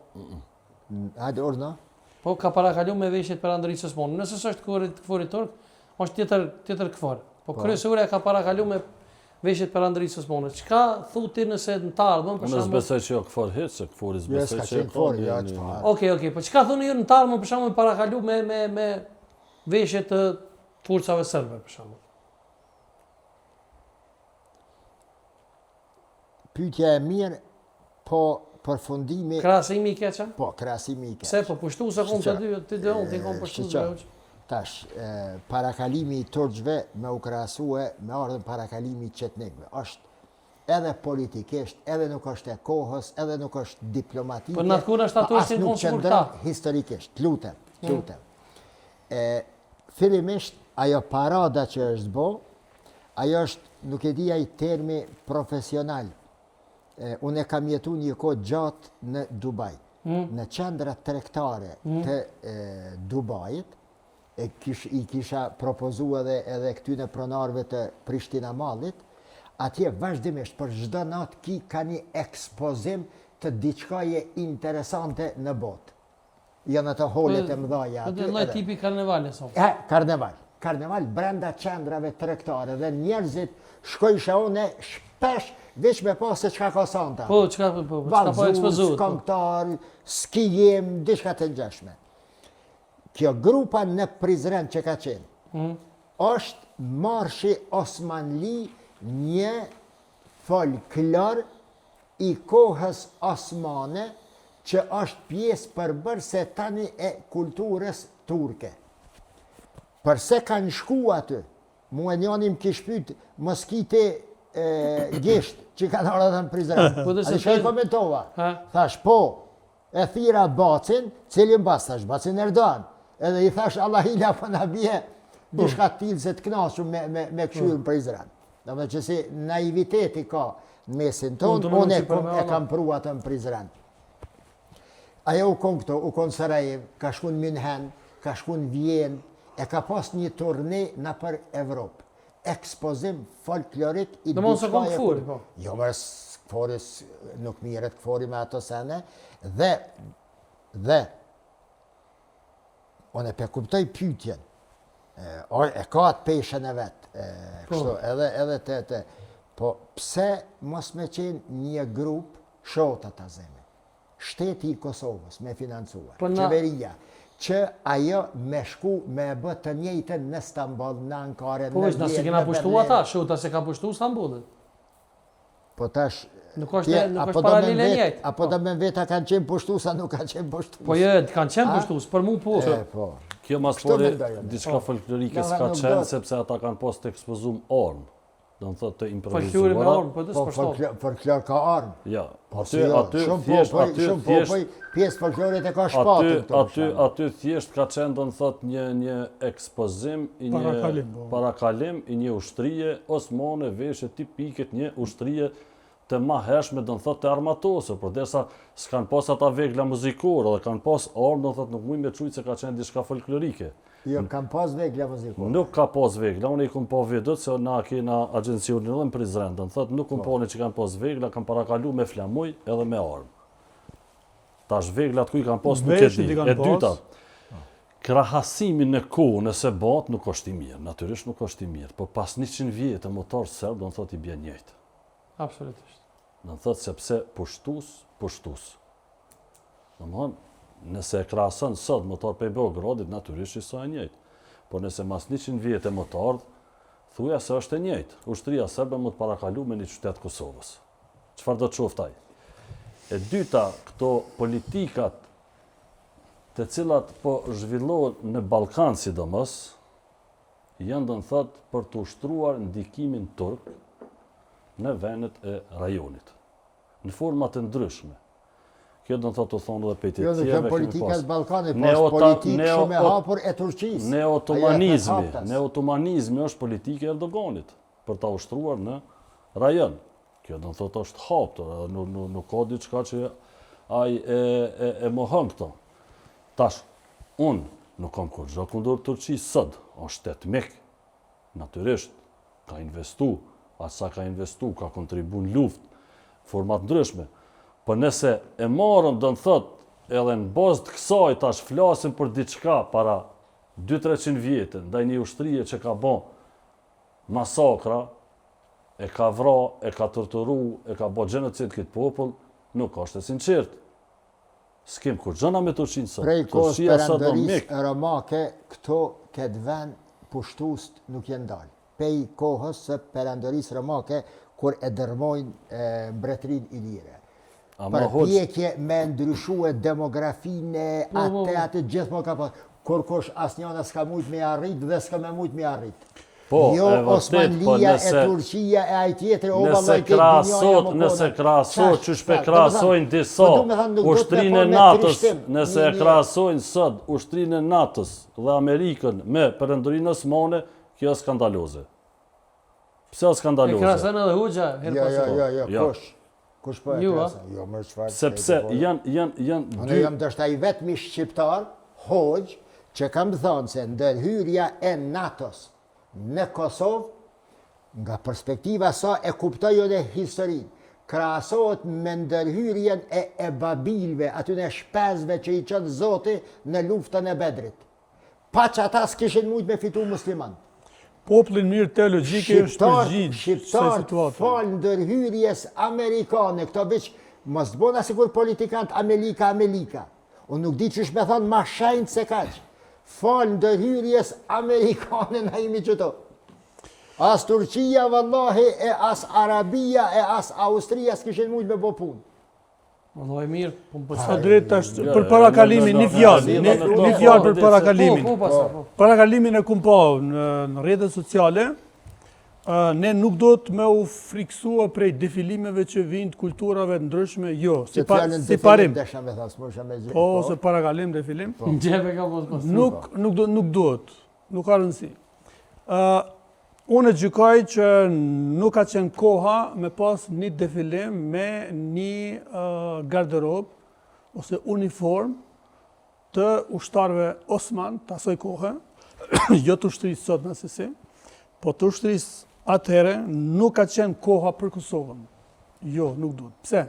Hajde, orna. Po, ka parakalu me veshje të perandërisë osmane. Nëse është këfurit turk, është tjetër këfor. Po, kryesurja ka parakalu me veshje të perandërisë osmane. Çka thu ti nëse në të ardhmen, për Unë shembull? s'besoj që jo këfor hiç, se këfori s'besoj S'ka që qenë këfori, ja, çfarë. Okej, po çka thoni ju në të ardhmen, për shembull, parakalu me veshje të forcave serbe, për shembull? Pyetja e mirë, po përfundimi... Krahasimi i keq? Po, krahasimi i keq. Pse po pushtu se kom të dy, ti do unë ti kom pushtu. Tash, parakalimi i turqve me u krahasue me ardhen parakalimi i qetnikëve. Është edhe politikisht, edhe nuk është e kohës, edhe nuk është diplomatike. Po natkun është ato ishin konsulta. Historikisht, lutem. Fillimisht, ajo parada që është bo, ajo është, nuk e di ai termi profesional. Unë e kam jetu një kohë gjatë në Dubai. Në qendra tregtare të Dubait, i kisha propozu edhe këtyne pronarve të Prishtina Mallit, atje vazhdimisht për çdo natë ka një ekspozim të diçkaje interesante në botë. Janë ato holet e mëdhaja. Po dhe lloj tipi karnevale sot. Karneval brenda qendrave tregtare dhe njerëzit shkojsha une shpesh veç me pas se çka ka santa. Po, çka po ekspozuar. Këngëtar, skijim, diçka të ngjashme. Kjo grupa në Prizren që ka qenë, është marshi Osmanli, një folklor i kohës osmane që është pjesë përbërëse tani e kulturës turke. Përse kanë shku aty, mu e njonim kishpyt moskite gisht që kanë ardhur në Prizren. A dhe që e komentova? Thash, po, e thira bacin, cilin bas, thash, bacin Erdogan. Edhe i thash, Allah ila për në bje, dishka t'ilë se t'knashu me këshyrë në Prizren. Dhe me që si naiviteti ka në mesin tonë, unë e kam pru atë në Prizren. Ajo u konë këto, u konë Sarajev, ka shku në München, ka shku në Vjen, e ka pas një turne në për Evropë. Ekspozim folklorik i diçka. Dhe mos e kom këfuri, po? Jo, mërës këfori nuk miret këfori me ato sene, dhe unë e pe kuptoj pyetjen. E ka atë peshen e vetë, kështu, edhe të. Po pse mos me qenë një grup shota ta zemi? Shteti i Kosovës me financuar, qeveria, që ajo me shku me bë të njëjtën në Stamboll, në Ankara, në Vjen. Po nëse kena pushtu ata, shota se ka pushtu Stambollin. Po tash nuk është paralele njëjtë. Apo do me veta kanë qenë pushtuesa, nuk kanë qenë pushtues. Po jo, kanë qenë pushtues, për mua po. Kjo mas pore diçka folklorike s'ka qenë sepse ata kanë pas të ekspozum ormë. Do në thotë të improvizuara. Folklori me ormë, po të s'pështot. Folklor ka armë. Ja, Shumë popoj, pjesë folklorit e ka shpatën. Aty thjesht ka qenë, do në thotë, një ekspozim, parakalim, i një ushtrije, osmane, veshje tipike, një ushtrije të ma hershme, do në thotë, të armatosë, por derisa s'kan pas ata vegla muzikore, dhe kanë pas armë, do në thotë, nuk mujnë me qujtë se ka qenë diçka folklorike. Jo, kanë pas vegla muzikore. Nuk ka pas vegla, unë i kumë po vedut, se na kena agjencionin edhe në Prizren, do në thotë, nuk kumë po një që kanë pas vegla, kanë parakalu me flamuj edhe me armë. Tash veglat ku i kanë pas nuk e di. E dyta, krahasimi në kohë nëse bat nuk është i mirë, natyrisht nuk është i mirë, por pas 100 vjetë e motor serb, do në thotë i bje njëjtë. Absolutisht. Do në thotë sepse pushtus. Do më thonë, nëse e krahason sot motor për Beogradit, natyrisht i sa e njëjtë. Por nëse mas 100 vjetë e motor, thuja se është e njëjtë. Ushtria serbe mund të parakalu me një qytet Kosovës. Çfarë do të qoftaj? E dyta, këto politikat të cilat po zhvillohen në Ballkan sidomos, janë do të thotë për të ushtruar ndikimin turk në vendet e rajonit, në forma të ndryshme. Kjo do të thotë të thonë edhe pejtë Jo, dhe kjo politika e Ballkanit, po është politikë shumë e hapur e Turqisë. Neotomanizmi është politikë e Erdoganit për ta ushtruar në rajon. Kjo do të thotë është hapur, nuk ka diçka që ai e mohon këto. Tash, unë nuk kam kur gjë kundër Turqisë sot, është shtet mek. Natyrisht ka investu, asa ka investu, ka kontribu në luftë, format ndryshme. Por nëse e marrëm, do të thotë, edhe në bazë të kësaj tash flasim për diçka para 200-300 vjetë, ndaj një ushtrie që ka bën masakra, e ka vra, e ka torturu, e ka bën genocid këtë popull, nuk është e sinqert. S'kem kur gjëna me Turqinë sot. Prej kohës perandorisë romake, këto këtë vend pushtues nuk janë dalë. Prej kohës së perandorisë romake, kur e dërmojnë mbretërinë ilire. Për pjekje me ndryshue demografinë, atë gjithmonë ka pas. Kur kush asnjëna s'ka mujt me arrit dhe s'ka me mujt me arrit. Jo Osmanlia e Turqia e ai tjetër o vallai nëse krahasot çu shpe krahasojnë disa ushtrinë e NATO-s, nëse e krahasojnë sot ushtrinë e NATO-s dhe Amerikën me perandorinë osmane, kjo është skandaloze. Pse është skandaloze? E krahason edhe Hoxha herë pas. Jo, kush po e krahason? Jo, më çfarë? Sepse janë Unë jam ndoshta i vetmi shqiptar, Hoxh, që kam thënë se ndërhyrja e NATO-s në Kosovë, nga perspektiva sa e kuptoj edhe historinë, krahasohet me ndërhyrjen e babilve, atyne shpezve që i qënë Zoti në luftën e Bedrit. Pa që ata s'kishin mujt me fitu musliman. Popullin mirë teologjike është përgjigjë Shqiptar falë ndërhyrjes amerikane, këto biç, mos të bona sikur politikant Amerika. Unë nuk di që shme thonë ma shenjtë se kaqë. Falë ndërhyrjes amerikane në imi qëto. As Turqia, vallahi, e as Arabia, e as Austria s'kishin mujt me bo punë. Vallahi mirë, Sa drejt është për parakalimin, një fjalë për parakalimin. Parakalimin e kum pa në rrjetet sociale, ne nuk do të me u friksua prej defilimeve që vinë të kulturave të ndryshme, jo, si parim. Po, ose parakalim, defilim. Nuk ka rëndësi. Unë e gjykoj që nuk ka qenë koha me pas një defilim me një garderob ose uniform të ushtarëve Osman të asoj kohë, jo të ushtrisë sot në sesi, po të ushtrisë atëhere nuk ka qenë koha për Kosovën. Jo, nuk duhet. Pse?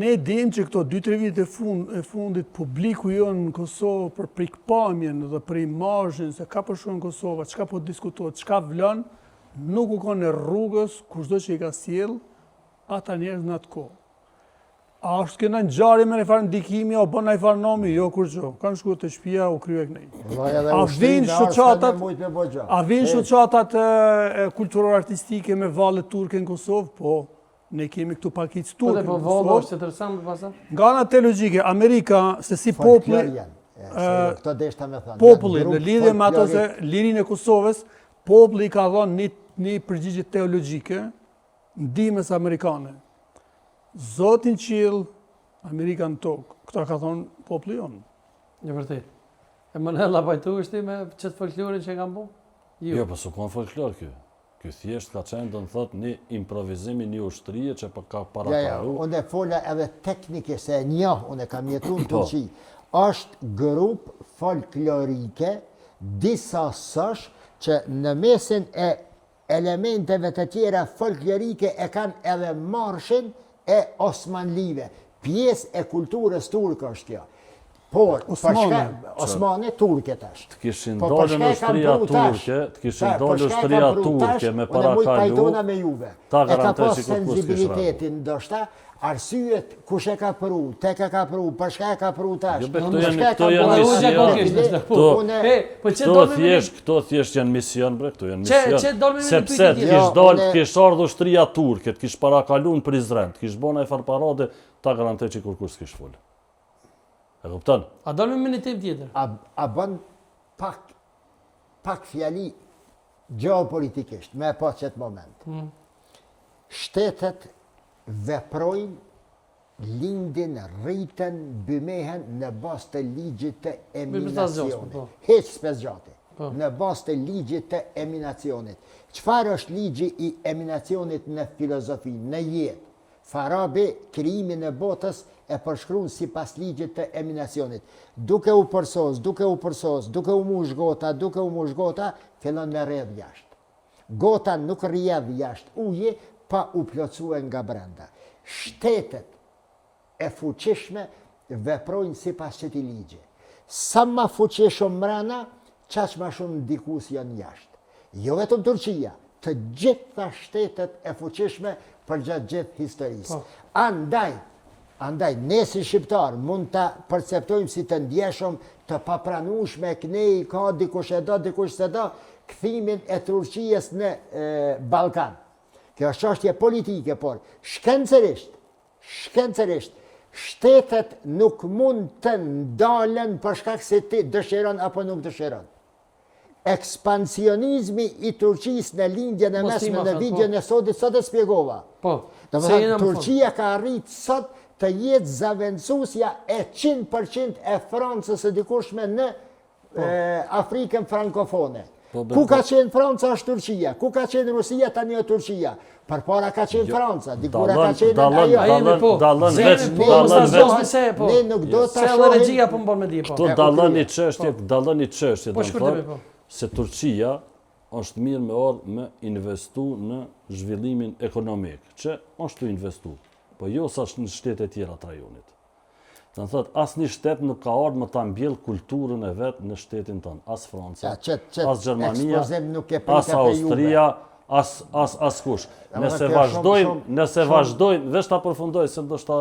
Ne dim që këto 2-3 vite e fundit publiku jonë në Kosovë për prikpamjen dhe për imazhin se ka përshkruar në Kosovë, çka po diskutohet, çka vlon, nuk u kanë rrugës kushdo që i ka sjell ata njerëz në atë kohë. A është kena ngjarje me një farë ndikimi, o bën një farë nomi, jo kur gjo. Kanë shkuar te shtëpia u krye kënej. A vinë shoqatat kulturor-artistike me vallet turke në Kosovë? Po. Ne kemi këtu pakic turke. Po vallo është interesant pastaj. Nga ana teologjike, Amerika se si populli populli në lidhje me ato se lirinë e Kosovës, populli ka dhënë një përgjigje teologjike ndihmës amerikane. Zotin qiell, Amerika në tokë. Këta ka thonë populli jonë. Në vërtet. E Manella pajtu është me çet folklorin që kanë bën? Jo, po s'u kanë folklor kjo. Ky thjesht ka qenë, do të thotë, një improvizimi, një ushtrie që ka parakaru. Unë e fola edhe teknike se e njoh, unë e kam jetu në Turqi. Është grup folklorike, disa sosh që në mesin e elementeve të tjera folklorike e kanë edhe marshin e Osmanlive. Pjesë e kulturës turke është kjo. Por, Osmane turke tash. Të kishin dalë në ushtria turke me parakalu, ta garantoj që kërkus sensibilitetin ndoshta, arsyet kush e ka pru, tek e ka pru, përshka e ka pru tash. Këto thjesht janë mision, bre, këto janë mision. Sepse të kish dalë, të kish ardhë ushtria turke, të kish parakalu në Prizren, të kish bona e farparade, ta garantoj që kërkus s'kish folë. E kupton? A dalë me një tem tjetër? A bën pak fjali geopolitikisht, me pa qëtë moment. Shtetet veprojnë lindin, rritën, bymehen në bazë të ligjit të eminacionit. po. Heq spesgjate. Po. Në bazë të ligjit të eminacionit. Çfarë është ligji i eminacionit në filozofi, në jetë? Farabi, krijimin e botës, e përshkruan sipas ligjit të eminacionit. Duke u përsos, duke u mush gota, fillon me rrjedh jashtë. Gota nuk rrjedh jashtë uje pa u plotësuar nga brenda. Shtetet e fuqishme veprojnë sipas këtij ligji. Sa më fuqishëm mrena, qaq më shumë ndikues janë jashtë. Jo vetëm Turqia, të gjitha shtetet e fuqishme përgjatë gjithë historisë. Andaj, ne si shqiptar mund të perceptojmë si të ndjeshëm, të papranueshme, kënej, ka dikush e do, dikush se do, kthimin e Turqies në Ballkan. Kjo është çështje politike, por shkencërisht, shtetet nuk mund të ndalen për shkak se ti dëshiron apo nuk dëshiron. Ekspansionizmi i Turqisë në lindjen e mesme në videon e sot e spjegova. Po. Turqia ka arrit sot të jetë zavendësusja e 100% e Francës së dikushme në Afrikën frankofone. Ku ka qenë Franca është Turqia, ku ka qenë Rusia tani është Turqia. Përpara ka qenë Franca, dikura ka qenë ajo. Ne nuk do ta shohim. Këto dallon një çështje, se Turqia është mirë me orë me investu në zhvillimin ekonomik, që është të investu, po jo sa në shtetet tjera të rajonit. Të në thëtë, asë një shtet nuk ka orë më ta mbjell kulturën e vetë në shtetin tënë, as Franca, as Gjermania, as Austria, as kush. Nëse vazhdojnë, veç ta përfundoj, se ndoshta...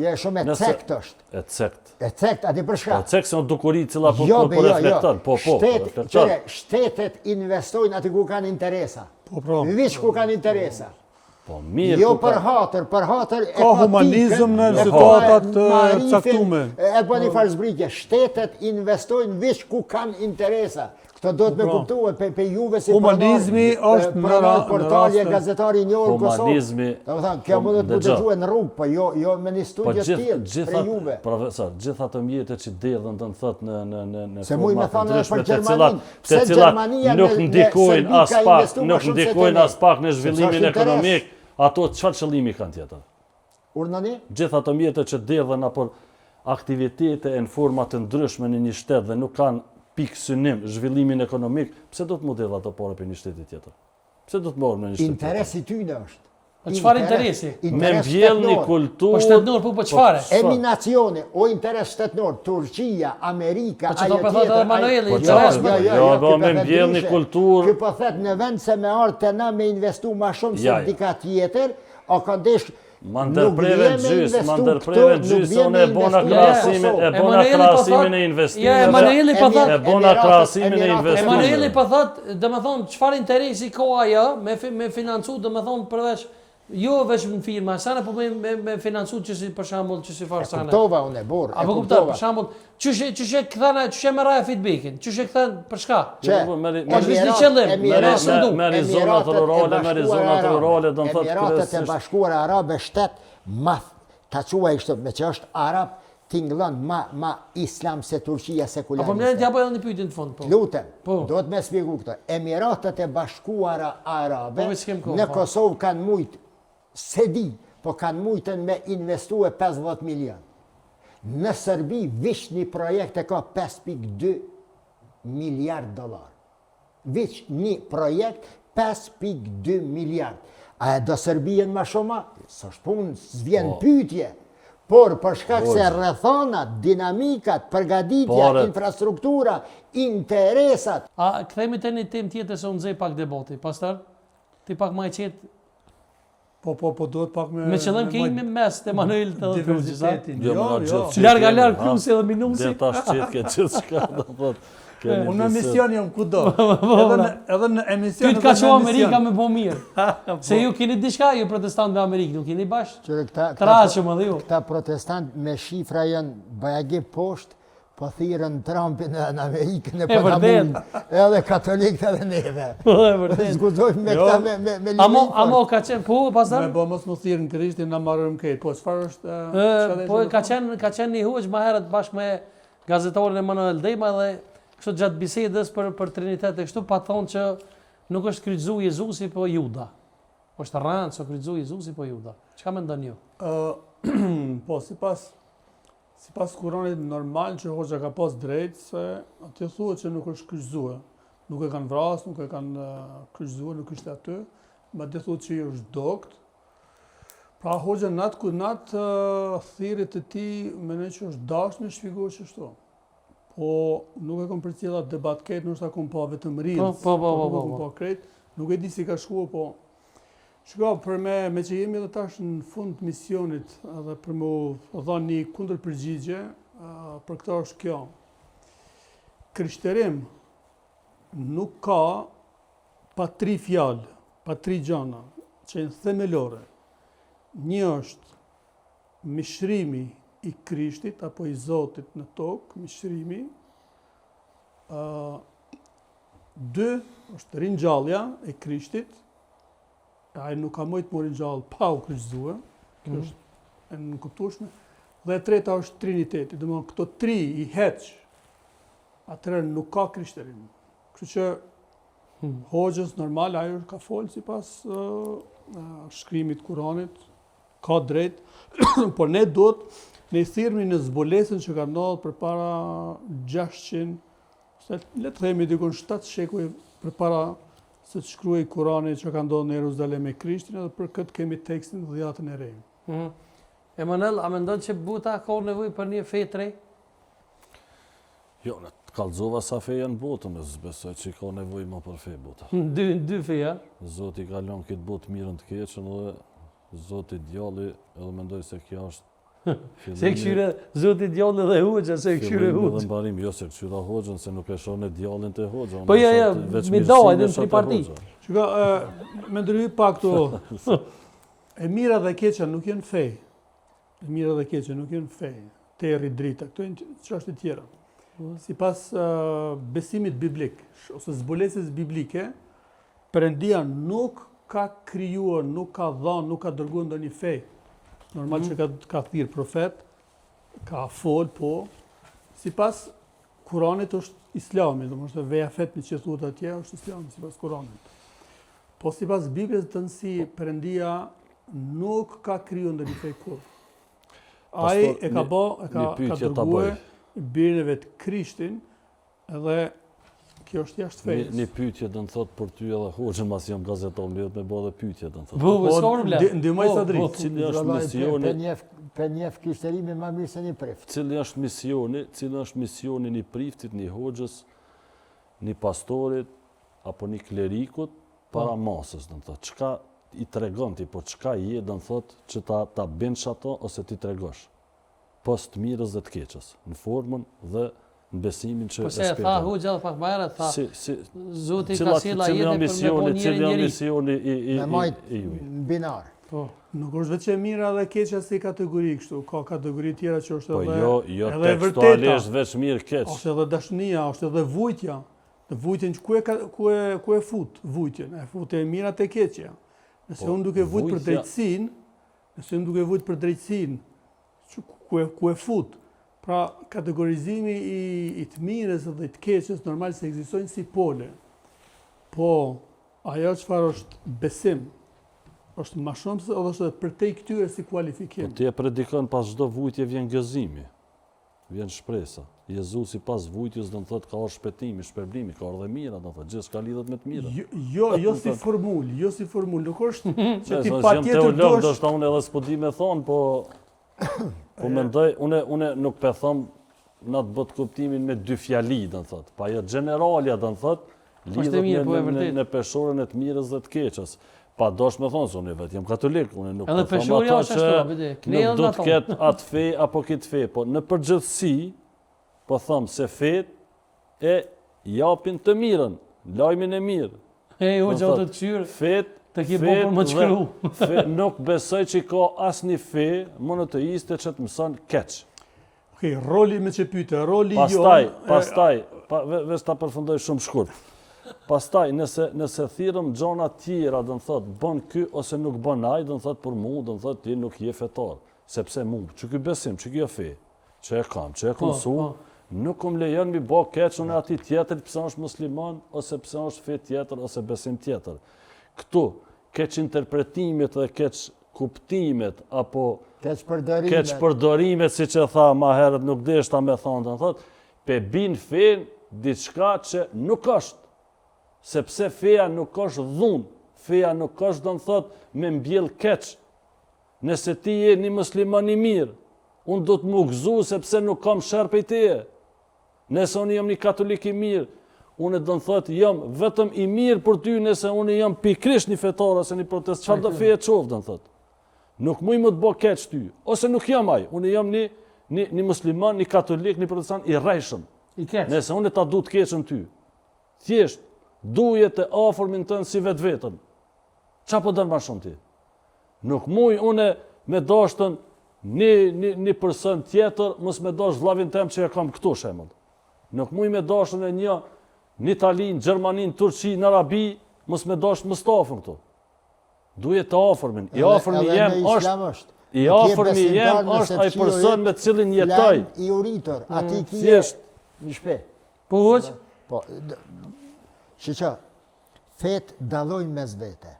Je shumë e cekt është. E cekt. E cekt, ati për shka? E cekt se në dukuri cila po reflekton. Shtetet investojnë ati ku kanë interesa. Po. Vish ku kanë interesa. Jo për hatër e ka humanizëm në situatat të caktume. E bëni falsbrigje, shtetet investojnë vish ku kanë interesa. Këto do të me kuptuar pe juve si humanizmi është në portalje gazetari njohur Kosovë. Humanizmi. Kjo mund të dëgjojë në rrugë, po jo me një studio të tillë për juve. Profesor, gjitha ato mjetet që derdhën të thot në se muj me thonë për Gjermaninë, se Gjermania nuk ndikojnë as pak në zhvillimin ekonomik, ato çfarë qëllimi kanë tjetër? Urnani? Gjitha ato mjetet që derdhën apo aktivitete në forma të ndryshme në një shtet dhe nuk kanë pikë synim zhvillimin ekonomik, pse do të model ato para për një shteti tjetër? Pse do të morëm në një shtetit? Interesi tyne është. Çfarë interesi? Me mbjell një kulturë. Po shtetënor, po çfarë? Eminacione, o interes shtetënor, Turqia, Amerika, ajo tjetër. Jo, me mbjell një kulturë. Ky po thet në vend se me ardh te na me investu më shumë se dika tjetër, o ka desh Ma ndërpreve gjysë, unë e bona krahasimin e investimeve. E bona krahasimin e investimeve. Emanueli po thot, domethënë çfarë interesi ka ajo me financu, domethënë përveç jo vetëm në firma, sana po me financu që si për shembull që si far sana. Kuptova unë burr. Apo kuptova për shembull, çuçi kthana, çuçi me raja feedbackin, çuçi kthan për çka? Me zonat rurale, do të thotë Emiratet e Bashkuara Arabe shtet madh, ta quaj kështu, me që është arab, tingëllon ma islam se Turqia sekulariste. Apo më lejnë t'ja bëjë një pyetje në fund, po. Lutem, do të më shpjegoj këtë. Emiratet e Bashkuara Arabe në Kosovë kanë mujt, se di, po kanë mujtën me investu e 50 milion. Në Serbi, vish një projekt e ka 5.2 miliard dolar. Vish një projekt 5.2 miliard. A e do Serbien ma shoma? Së shpun, s'vjen pyetje. Por për shkak se rrethonat, dinamikat, përgatitja, infrastruktura, interesat. A kthehemi te një temë tjetër se unë nxej pak debati. Pastor, ti pak më e qetë. Po duhet pak me qëllim kemi mes te Emanuel të diversitetin. Jo. Larg krusi edhe minusi. Dhe tash gjithçka do thotë. Unë në emision jam kudo. Edhe në emision. Ty ka qenë Amerika me po mirë. Se ju keni diçka, ju protestant me Amerikë, nuk keni bashkë. Trashëm edhe ju. Këta protestant me shifra janë bajagi poshtë, po thirrën Trumpin në Amerikën e vërtet. edhe katolikët edhe neve. Po e vërtet. Zguzojmë me Jo. këta me limin. Amo ka qenë po pastaj. Me bo mos më thirrën Krishtin na marrëm këtë. Po çfarë është? Po ka qenë një huaj më herët bashkë me gazetorin Emanuel Dema dhe kështu gjatë bisedës për Trinitet e kështu pa thonë që nuk është kryqëzu Jezusi po Juda. Është rënë që kryqëzu Jezusi po Juda. Çka mendon ju? Po sipas Kuranit normal që hoxha ka pas drejt se aty thuhet që nuk është kryqëzuar. Nuk e kanë vrasë, nuk e kanë kryqëzuar, nuk ishte aty, madje thuhet që është dokt. Pra hoxha natë thirrjet e tij mendoj që është dashur me shpjeguar çështo. Po nuk e kam përcjellë atë debat këtë, ndoshta kam pa vetëm reels. Po krejt, nuk e di si ka shkuar, po shko, për me që jemi edhe tash në fund të misionit edhe për më dhënë një kundër përgjigje, për këto është kjo. Krishterim nuk ka pa 3 fjalë, pa 3 gjana, që janë themelore. Një është mishrimi i Krishtit, apo i Zotit në tokë, mishrimi. 2 është ringjallja e Krishtit, ai nuk ka mojt më ringjallë pa u kryqëzuar, kjo është e nënkuptueshme. Dhe e treta është Triniteti, do të thonë këto 3 i heq, atëherë nuk ka krishterim. Kështu që hoxhës normal ajo ka folë sipas shkrimit Kuranit, ka drejt, por ne duhet ne thirrni në zbulesën që ka ndodhur përpara 600, le të themi dikon 7 shekuj përpara se të shkruaj Kurani që ka ndodhur në Jeruzalem me Krishtin, edhe për këtë kemi tekstin Dhjetën e Re. Emanuel, a mendon që buta ka nevojë për një fe të re? Jo, në të kallëzova sa fe janë botën, e besoj që ka nevojë më për fe bota. Dy feja. Zoti ka lënë këtë botë mirën të keqen dhe Zoti djalli, edhe mendoj se kjo është Se këshyre Zoti djallin dhe hoxha, se këshyre fillim hoxha. edhe mbarim, jo se këshyra hoxhën, se nuk e shohën e djallin të hoxha. Po ja, mi do, edhe në triparti. Shiko, me ndërhyj pak këtu. E mira dhe keqja nuk janë fe. E mira dhe keqja nuk janë fe. Terri, drita, këto janë çështje tjera. Sipas besimit biblik, ose zbulesës biblike, Perëndia nuk ka krijuar, nuk ka dhënë, nuk ka dërguar ndonjë fe. Normal që ka thirr profet, ka fol, po. Sipas Kuranit është Islami, domethënë veja fetmi që thuhet atje është Islami sipas Kuranit. Po sipas Biblës të nësi, Perëndia nuk ka krijuar ndonjë fe kur. Ai e ka dërguar birin e vet Krishtin, edhe kjo është jashtë fejës. Një pyetje do të thotë për ty edhe hoxhën, mas jam gazetar, mbledh me bë edhe pyetje do të thotë. Po, s'ka problem. Ndihmoj sa drejt. Cili është misioni? Për njef kishtërimin më mirë se një prift. Cili është misioni një priftit, një hoxhës, një pastorit apo një klerikut para masës, do të thotë. Çka i tregon ti, po çka je do të thotë që ta bënsh ato ose ti tregosh? Pas të mirës dhe të keqës, në formën dhe në besimin që Po se tha hoxha pak më herët, tha Zoti ka sjellë jetën për me po cili misioni i juaj. Binar. Po, nuk është vetë mira dhe keqja si kategori kështu, ka kategori tjera që është edhe jo edhe tekstualisht veç mirë keq. Është edhe dashunia, është edhe vujtja. Në vujtjen ku e fut vujtjen, e fut e mira te keqja. Nëse unë duke vujt për drejtësinë, ku e fut. Pra, kategorizimi i të mirës dhe të keqës normal se ekzistojnë si pole. Po, ajo çfarë është besim, është më shumë se edhe është përtej këtyre si kualifikim. Po ti e predikon pas çdo vujtje vjen gëzimi. Vjen shpresa. Jezusi pas vujtjes do të thotë ka shpëtimi, shpërblimi, ka ardhe mira, do të thotë gjithçka lidhet me të mirën. Jo si formul, nuk është që ti patjetër duhesh. Do të unë edhe s'po di me thon, po mendoj, unë nuk pe them në të bët kuptimin me 2 fjali, do të thotë. Pa jo generalja, do të thotë, lidhet në peshorën e të mirës dhe të keqës. Pa dosh me thonë, se unë vetë jam katolik, unë nuk edhe peshorja është ashtu, nuk do të ketë atë fe apo këtë fe, po në përgjithësi, po thëmë se fet e japin të mirën, lajmin e mirë. Hoxha të këshyrë, fet, të ki bo për më të shkru. Nuk besoj që ka asnjë fe monoteiste që të mëson keq. Okej, roli me që pyte, roli Pastaj, veç ta përfundoj shumë shkurt. Pastaj, nëse thirrëm gjona tjera, do të thotë, bën ky ose nuk bën ai, do të thotë për mua, do të thotë ti nuk je fetar, sepse mua, që ky besim, që kjo fe, që e kam, që e konsum, nuk më lejon mi bë keq unë atij tjetrit pse është musliman ose pse është fe tjetër ose besim tjetër. Këtu, keq interpretimet dhe keq kuptimet apo keq përdorimet, siç e tha më herët, nuk deshta me thonë, do të thotë, pe bin fen diçka që nuk është. Sepse feja nuk është dhunë, feja nuk është, do të thotë, me mbjell keq. Nëse ti je një musliman i mirë, unë do të më gëzu sepse nuk kam sherr prej teje. Nëse unë jam një katolik i mirë, unë do të thotë jam vetëm i mirë për ty nëse unë jam pikrisht një fetar ose një protest, çfarë do feje qoftë, do të thotë. Nuk muj më të bë keq ty, ose nuk jam ai, unë jam një musliman, një katolik, një protestant i rrejshëm. Nëse unë ta du të keqën ty, thjesht duje të afërmin tënë si vetën. Qa po dënë ma shumë ti? Nuk muj une me dashtën një person tjetër, mos me dasht vllavin tem që e kam këtu shembull. Nuk muj me dashtën e një Italinë, Gjermaninë, Turqi, në Arabi, mos me dasht Mustafën këtu. Duje të afërmin. I afërmi jem është ai person me cilin jetoj. I uritur, ati kje një shpe. Po hoq? Po, që fet dalojnë mes vete,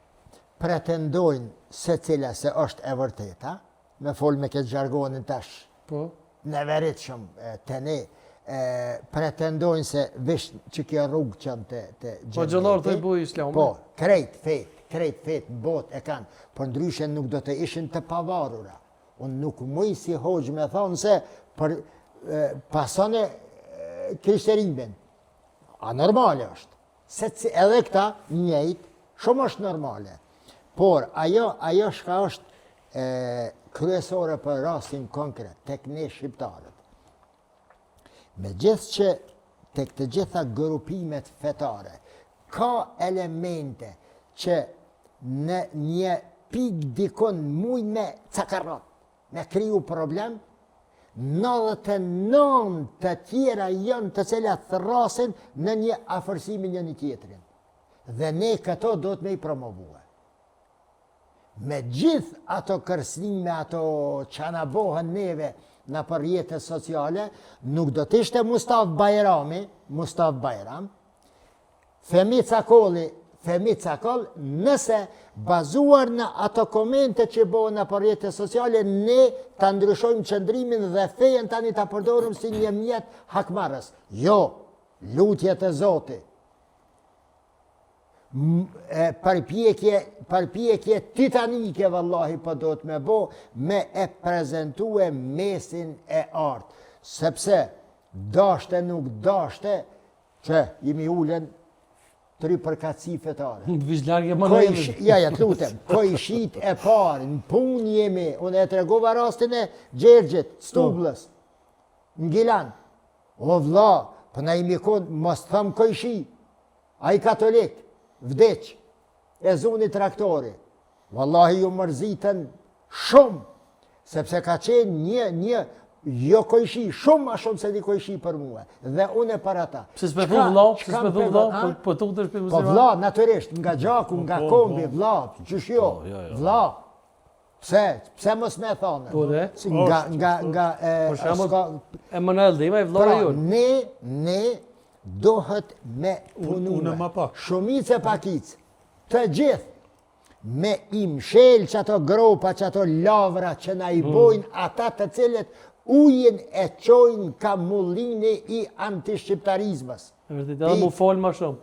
pretendojnë se cila se është e vërteta, me fol me këtë jargonin tash, në veritshëm të ne, pretendojnë se vish që kjo rrugë qënë të gjendeti. Po gjëllarë të i buj islamë. Po, krejt fet në bot e kanë, për ndryshe nuk do të ishin të pavarura. Unë nuk muj si hoxh me thonë se për pasone krishtërimin. A normale është. Se edhe këta njëjtë, shumë është normale. Por, ajo shka është kryesore për rastin konkret, tek ne shqiptarët. Me gjithë që tek të gjitha grupimet fetare, ka elemente që në një pik dikon muj me cakarrat, me kriju problem, 99 të tjera janë të cilat thrasin në një afërsimi një tjetrin. Dhe ne këto do të me i promovue. Me gjithë ato kërcënime, ato që na bohen neve në për jetës sociale, nuk do të ishte Mustaf Bajram, Femi Cakol, nëse bazuar në ato komente që bohen në për jetës sociale, ne të ndryshojmë qëndrimin dhe fejen tani të përdorim si një mjet hakmarës. Jo, lutjet e Zoti. Përpjekje titanike vallahi po do të me bo me e prezentue mesin e artë. Sepse dashte nuk dashte që jemi ulen 3 përkatësi fetare. Ja, të lutem, kojshit e parë, në pun jemi, unë e tregova rastin e Gjergjit, Stublës, në Gilan. O vlla, për na imi konë, mos thëmë kojshi, a i katolik, vdeq, e zuni traktori. Wallahi ju mërzitën shumë, sepse ka qenë një jo kojshi, shumë ma shumë se një kojshi për mua, dhe unë e për ata. Pse s'me thu vlla, po tu të shpimë po vlla, naturisht, nga gjaku, nga kombi, vlla, qëshjo, vlla, pse mos me thonë? Po dhe? Nga, Emanuel dhe ima i vlla e jonë. Ne dohet me punume, shumice pakic, të gjithë, me imshel që ato gropa, që ato lavra që na i bojnë ata të cilët ujin e qojnë ka mullini i antishqiptarizmës. Edhe mu falë ma shumë.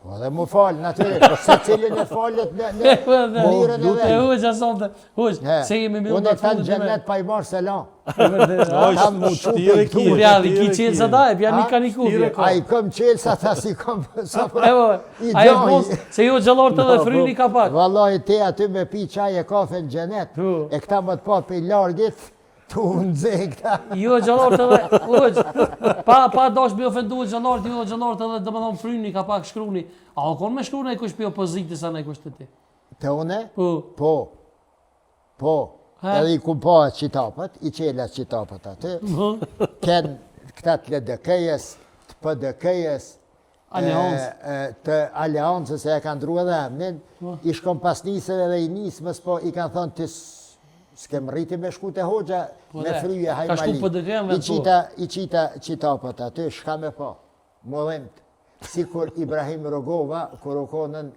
Po dhe mu falë, natyrisht, se cilin e falët në mirën e vetë. Huq, asonte, huq, se jemi minutat unë e tanë gjennet pa i marë selam. Ta mu shtire ki. Pjali, ki qelë sa da e, pja një ka një kufje. A i kom qelë sa ta si kom... Evo, a e mos, se jo gjallarë të dhe fryni ka pak. Wallahi te aty me pi qaj e kafe në gjennet, e këta më të pa për i largit, tu në zekta. Jo gjallarë të dhe, huq, pa dash me ofendu gjallarë, jo gjallarë të dhe dhe më thonë fryni ka pak shkruni. A o konë me shkruni e kush për opozitis anë e kush të ti? Te une? Po. edhe i kumpahet qitapët, i qelet qitapët aty, ken këta të LDK-jes, të PD-jes, të Aleancës e kanë ndru edhe emnin, i shkon pas nisëve dhe i nismës, po i kanë thonë të s'kem rriti me shku të hoxha, me fryje hajmali. I qita qitapët aty, shka me po, modhimt, si kur Ibrahim Rogova, kur u konën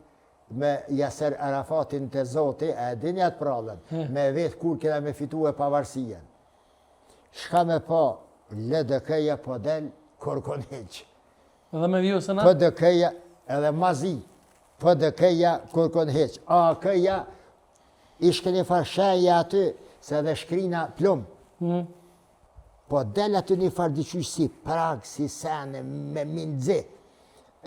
me Jaser Arafatin të Zoti, e dini atë prallën, me vetë kur kena me fitu e pavarësien. Shka me po, LDK-ja po del, kërkon heq. Edhe me vju së na? PDK-ja edhe mazi, PDK-ja kërkon heq. AK-ja, ishke një farsheja aty, se edhe shkrina plum. Po del aty një farë diqysh si prag, si sene, me mindzi.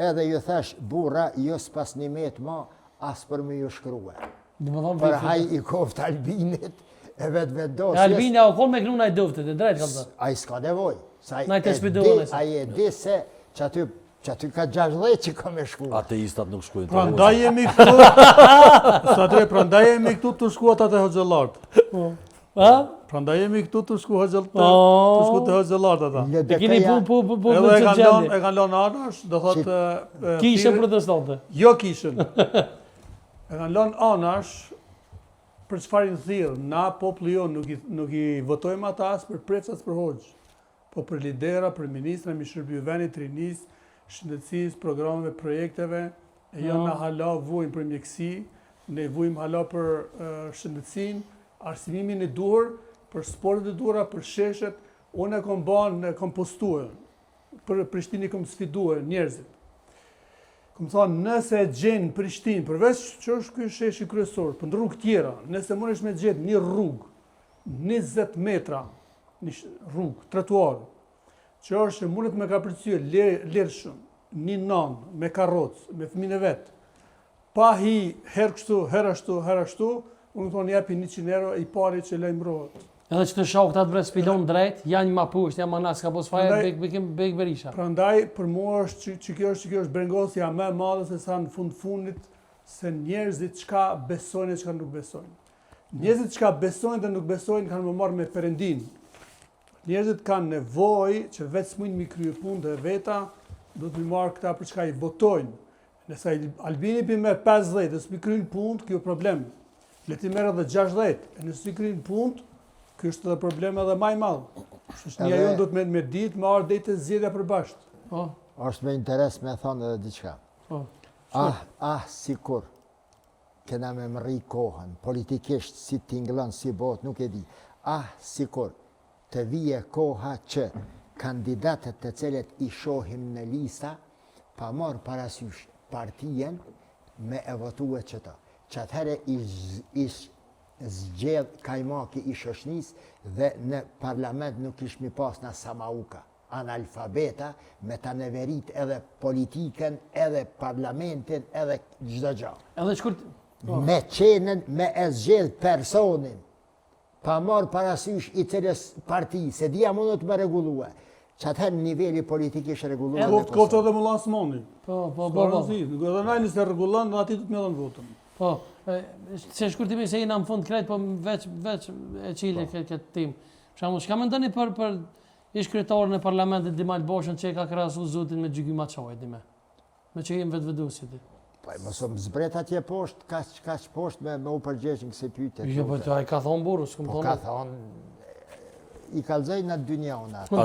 Edhe ju thash, burra, jo s'pas një metë ma, as për me ju shkrua. Për haj i koft Albinit, e vetë vendosjes. Albini, a o konë me knu na i duftet, e drejt kam të. A i s'ka nevoj. A i e di se që aty ka 60 që ka me shkua. Ateistat nuk shkujnë të Prandaj jemi këtu, prandaj jemi këtu të shkuat atë hoxhëllartë. Prandaj jemi këtu të shku të hoxhëllartë ata. E kini pu Edhe e kanë lënë anash, do thotë kishën protestante. Jo kishën. E kanë lënë anash për çfarë i thirr, na populli jon nuk i votojmë ata as për preç as për hoxh, po për lidera, për ministra, mi shërbiju venit, rinis, shëndetësisë, programeve, projekteve, e jo na hala vujmë për mjekësi, ne vujmë hala për shëndetësinë, arsimimin e duhur, për sportet e duhura, për sheshet, unë e kom postuar, për Prishtinë kom sfiduar njerëzit. Kom thonë, nëse e gjenë Prishtinë, përveç që është ky sheshi kryesor, për në rrugë tjera, nëse mundesh me gjetë një rrugë, 20 metra, një rrugë, trotuar, që është mundet me ka përcyer lirshëm, një nanë, me karrocë, me fëmijën e vet, pa hi herë kështu, herë ashtu, unë thonë japi 100 euro i pari që lajmërohet. Edhe që të shohë këta të bre spilon drejt, janë ma pusht, janë ma nasë, ka pos faje Bek Berisha. Prandaj, për mua është që kjo është brengosja me madhe se sa në fundit, se njerëzit çka besojnë e çka nuk besojnë. Njerëzit çka besojnë dhe nuk besojnë kanë më marrë me Perëndin. Njerëzit kanë nevojë që vetë s'mujnë mi krye punë dhe veta, do të mi marrë këta për çka i votojnë. Nëse Albini pi me 50 dhe s'mi kryjnë punë, kjo problem. Le ti merr edhe 60, e nëse si kryjnë punë, kjo është edhe problem edhe më i madh. Shoqëria jonë do të me ditë me ardh deri te zgjedhja përbashkët. Është me interes me thonë edhe diçka. Sikur kena me mri kohën, politikisht si tingëllon, si bot, nuk e di. Sikur të vije koha që kandidatët të cilët i shohim në lista, pa marrë parasysh partijen me e votue qëta. Që atëhere ish zgjedh kajmaki i shoshnis dhe në parlament nuk ishmi pas në samauka, analfabeta, me të neverit edhe politikën, edhe parlamentin, edhe gjdo gjo. Edhe shkurt... Me qenën, me e zgjedh personin, pa marë parasysh i cilës parti, se dhja mundet me regulue, që atëherë nivelli politik ishë regulue. Koftë edhe më lasë moni. Po. Edhe najnë se regulan, dhe ati du të me dhe në votën. Po, se shkurtimi se jena në fund krejt, po veç e qile këtë tim. Shamu, shka me ndoni për ish kryetarën e parlamentit Dimal Boshën që e ka krahasu zotin me Gjyky Maçoj, dime? Me që jem vetvedusi ti. Po, mësëm zbret atje poshtë, kaq poshtë me u përgjeshin këse pyte. Jo, po i ka thonë burru, s'kum thonë. Po, ka thonë, i kalzoj në dynja unë atë.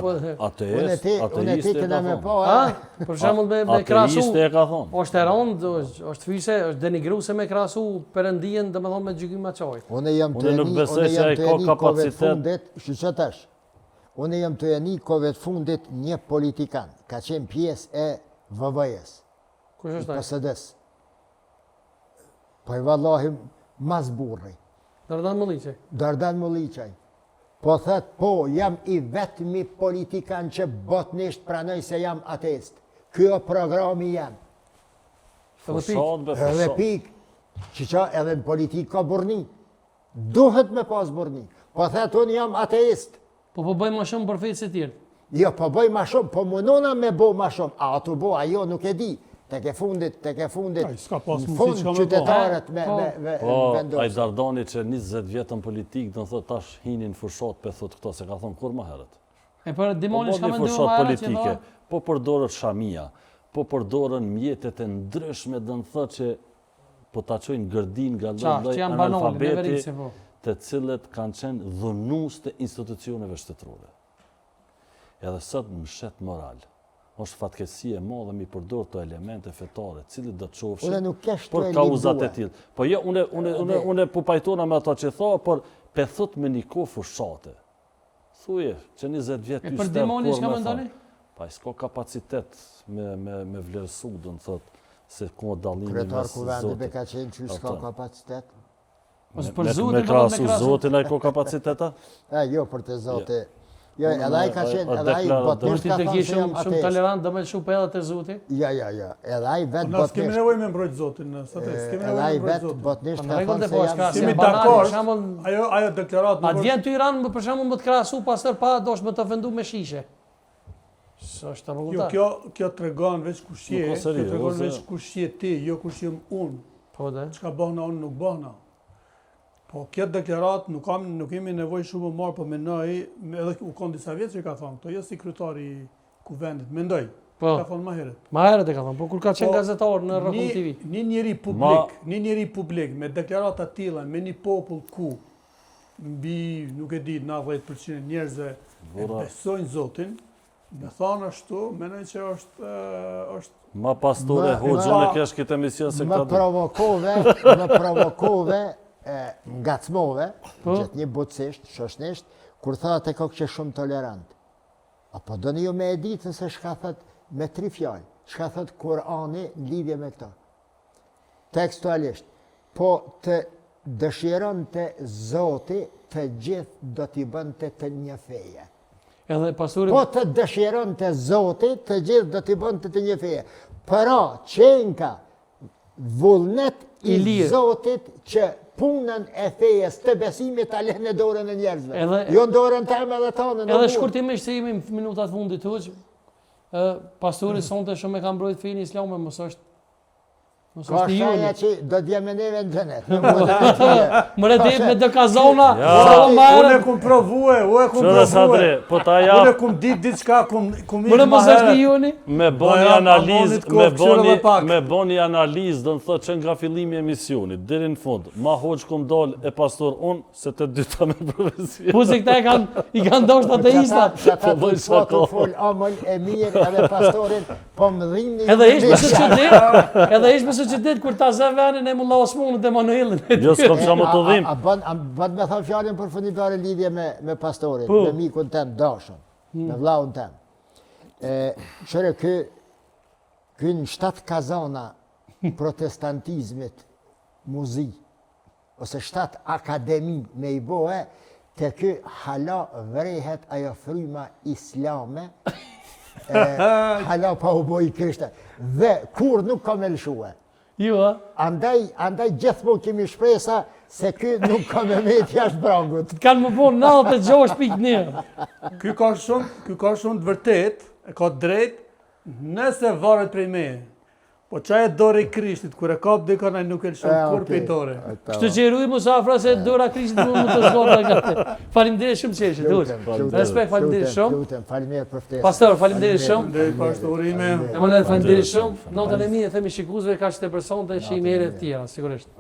Ateiste e ka thonë. Për shembull me krahasu. Ateiste e ka thonë. Është e rëndë, është fyse, është denigruese me krahasu Perëndijën, domethënë me Gjyky Maçoj. Unë jam të jeni kove të fundit, shqyqetash. Unë jam të jeni kove të fundit një politikan, ka qenë pjesë e VV-s. Kush është ai? PSD-s. Po i vallahi mas burri. Dardan Mulliqaj. Po thët, po, jam i vetëmi politikan që botnisht pranoj se jam ateist. Kjo programi jam. Edhe pik. Që qa edhe në politik ka burni. Duhet me pas burni. Po thët, unë jam ateist. Po bëjmë ma shumë për fejtë se tjertë. Jo, po bëjmë ma shumë, po mënona me bo ma shumë. A të bo, ajo nuk e di. tek e fundit, Ai, s'ka pas në mundësi fund çka me qytetarët Po. me Po, vendosën. Ajdardani që 20 vjetën politik, do thot tash hinin fushat pe thot këto, se ka thonë kur më herët. E për Dimoni Po çka një mendon fushat më herët që politike, tha? po përdorët shamia, po përdorën mjetet e ndryshme, do të thotë që po ta çojnë gërdin nga Qa, lloj që janë banale, me analfabeti, veritse po. të cilët kanë qenë dhunues të institucioneve shtetërore. Edhe sot më shet moral. Është fatkeqësi e madhe mi përdor këto elemente fetare, cili do të Unë çofshin nuk kesh për të kauzat e libdua. tillë. Po jo, unë po pajtona me ato që tha, por pe thot me një kohë fushate. Thuje, që 20 vjet E ty për ster Dimoni kur çka me mendoni? thonë. Pa, s'ka kapacitet me vlerësu, do të thot, se ka dallimi Kryetar mes kuvendit Zotit. ka qenë që s'ka Ato. kapacitet. Ose për Me Zotin, krahasu me krahasu. Zotin ai ka kapaciteta? Jo, për të Zotit. Jo, Unë edhe ai ka me- qenë, o edhe ai deklarat- Por botnisht ti ka të thënë kesh se jam shumë ateist. tolerant, do me shumë edhe te Zoti. Ja. Edhe ai vetë Na s'kemi botnisht. nevojë me mbrojt Zotin, s'kemi Edhe nevojë ai me mbrojt vetë Zotin. botnisht Po ka në rregull thënë të se po, jam s'ka si Kemi banale, dakord. për shembull, Ajo deklaratë atë vjen ty Iran, për shembull, më të krahasu pastor pa dosh me të ofendu me shishe. S'është apo Jo, kupton? kjo tregon veç kush je, Nuk ka kjo serioz, tregon ose- veç kush je ti, jo kush jem unë. Po dhe. Çka bëhna unë nuk bëhna. Po kjo deklaratë nuk kemi nevojë shumë më marë, po mendoj, edhe u kon disa vjetë që ka thonë, këto jo si kryetari i kuvendit, mendoj. Po. Ka thonë më herët. Ma herët e ka thonë, po kur ka qenë Po, gazetar në Rrokun TV. Një njeri publik me deklarata tilla, me një popull ku mbi, nuk e di, 90% njerëzve e Vura. besojnë Zotin, me thonë ashtu, menoj që është Ma pastore Ma- Hoxha ma- në kesh këtë emision se Më këta dy. provokove, ngacmove, Po. gjithë një butësisht, shoshnisht, kur tha të kokë që shumë tolerant. Apo do një ju me e ditë se shka thët me 3 fjallë, shka thët Kurani në lidhje me këta. Tekstualisht, po të dëshiron të Zoti të gjithë do t'i bënte të një feje. Edhe pastori Po të dëshiron të Zoti të gjithë do t'i bënte të një feje. Pra, qenka vullnet I i lirë. Zotit që punën e fejes të besimit ta lehen në dorën e njerëzve. Edhe- Jo në dorën teme dhe tonë. në edhe burë. shkurtimisht se jemi në minutat fundit hoq, pastori sonte shumë e ka mbrojt fenë islame, mos është Ka i shaja juni. që do t'jem e neve në gjenet. Në mundën e tyje. Mëre det me do kazona, Ja. sa më Unë e herët. kum provue, Qëre Sadri, po ta Unë e jap kum dit diçka, kum Mëre ish mos ma është i herët. juni. me Po boni ja, analizë, Amonit kohë, këshire dhe pak. me boni analizë, do të thotë që nga fillimi i emisionit deri në fund. Ma hoç kum dal e pastor unë se të dyta me profesia. Po se këta i kanë ndoshta ateistat. Që ta Po bëj të shako. të fol amull e mirë edhe pastorin, po më dhimë një... Edhe ish me së qëtit, edhe ish me së qëtit kur ta zë venin e mulla Osmanit e Manuelin. Jo s'kam qa më të dhim. A bën me thonë fjallin për funditare lidhje me pastorin, Po. me mikun tem, dashën, me vllaun tem. Qëre, ky në 7 kazana protestantizmit muzi, ose 7 akademi me i bohe, të ky hala vrehet ajo fryma islame, hala pa u boj i krishtë. Dhe kur nuk ka me lëshue. Jo, a? Andaj gjithmonë kemi shpresa se ky nuk ka me met jashtë brangut. Kanë më bon 96.1. Ky ka shumë të vërtet, e ka drejt, nëse varet prej meje. Po qaj e dore i Krishtit, kur e kap dikon ai nuk e lëshon kur prej dore. Kështu që i ruj musafra se dora Krishtit më të zgota nga te. Faleminderit shumë qeshit, Respekt, faleminderit shumë. Lutem, faleminderit për ftesën. Pastor, faleminderit shumë. Dhe pastorime. Emanuel, faleminderit shumë. Notën e mi e themi shikuesve kaq të personte që i merret të tjera, sigurisht.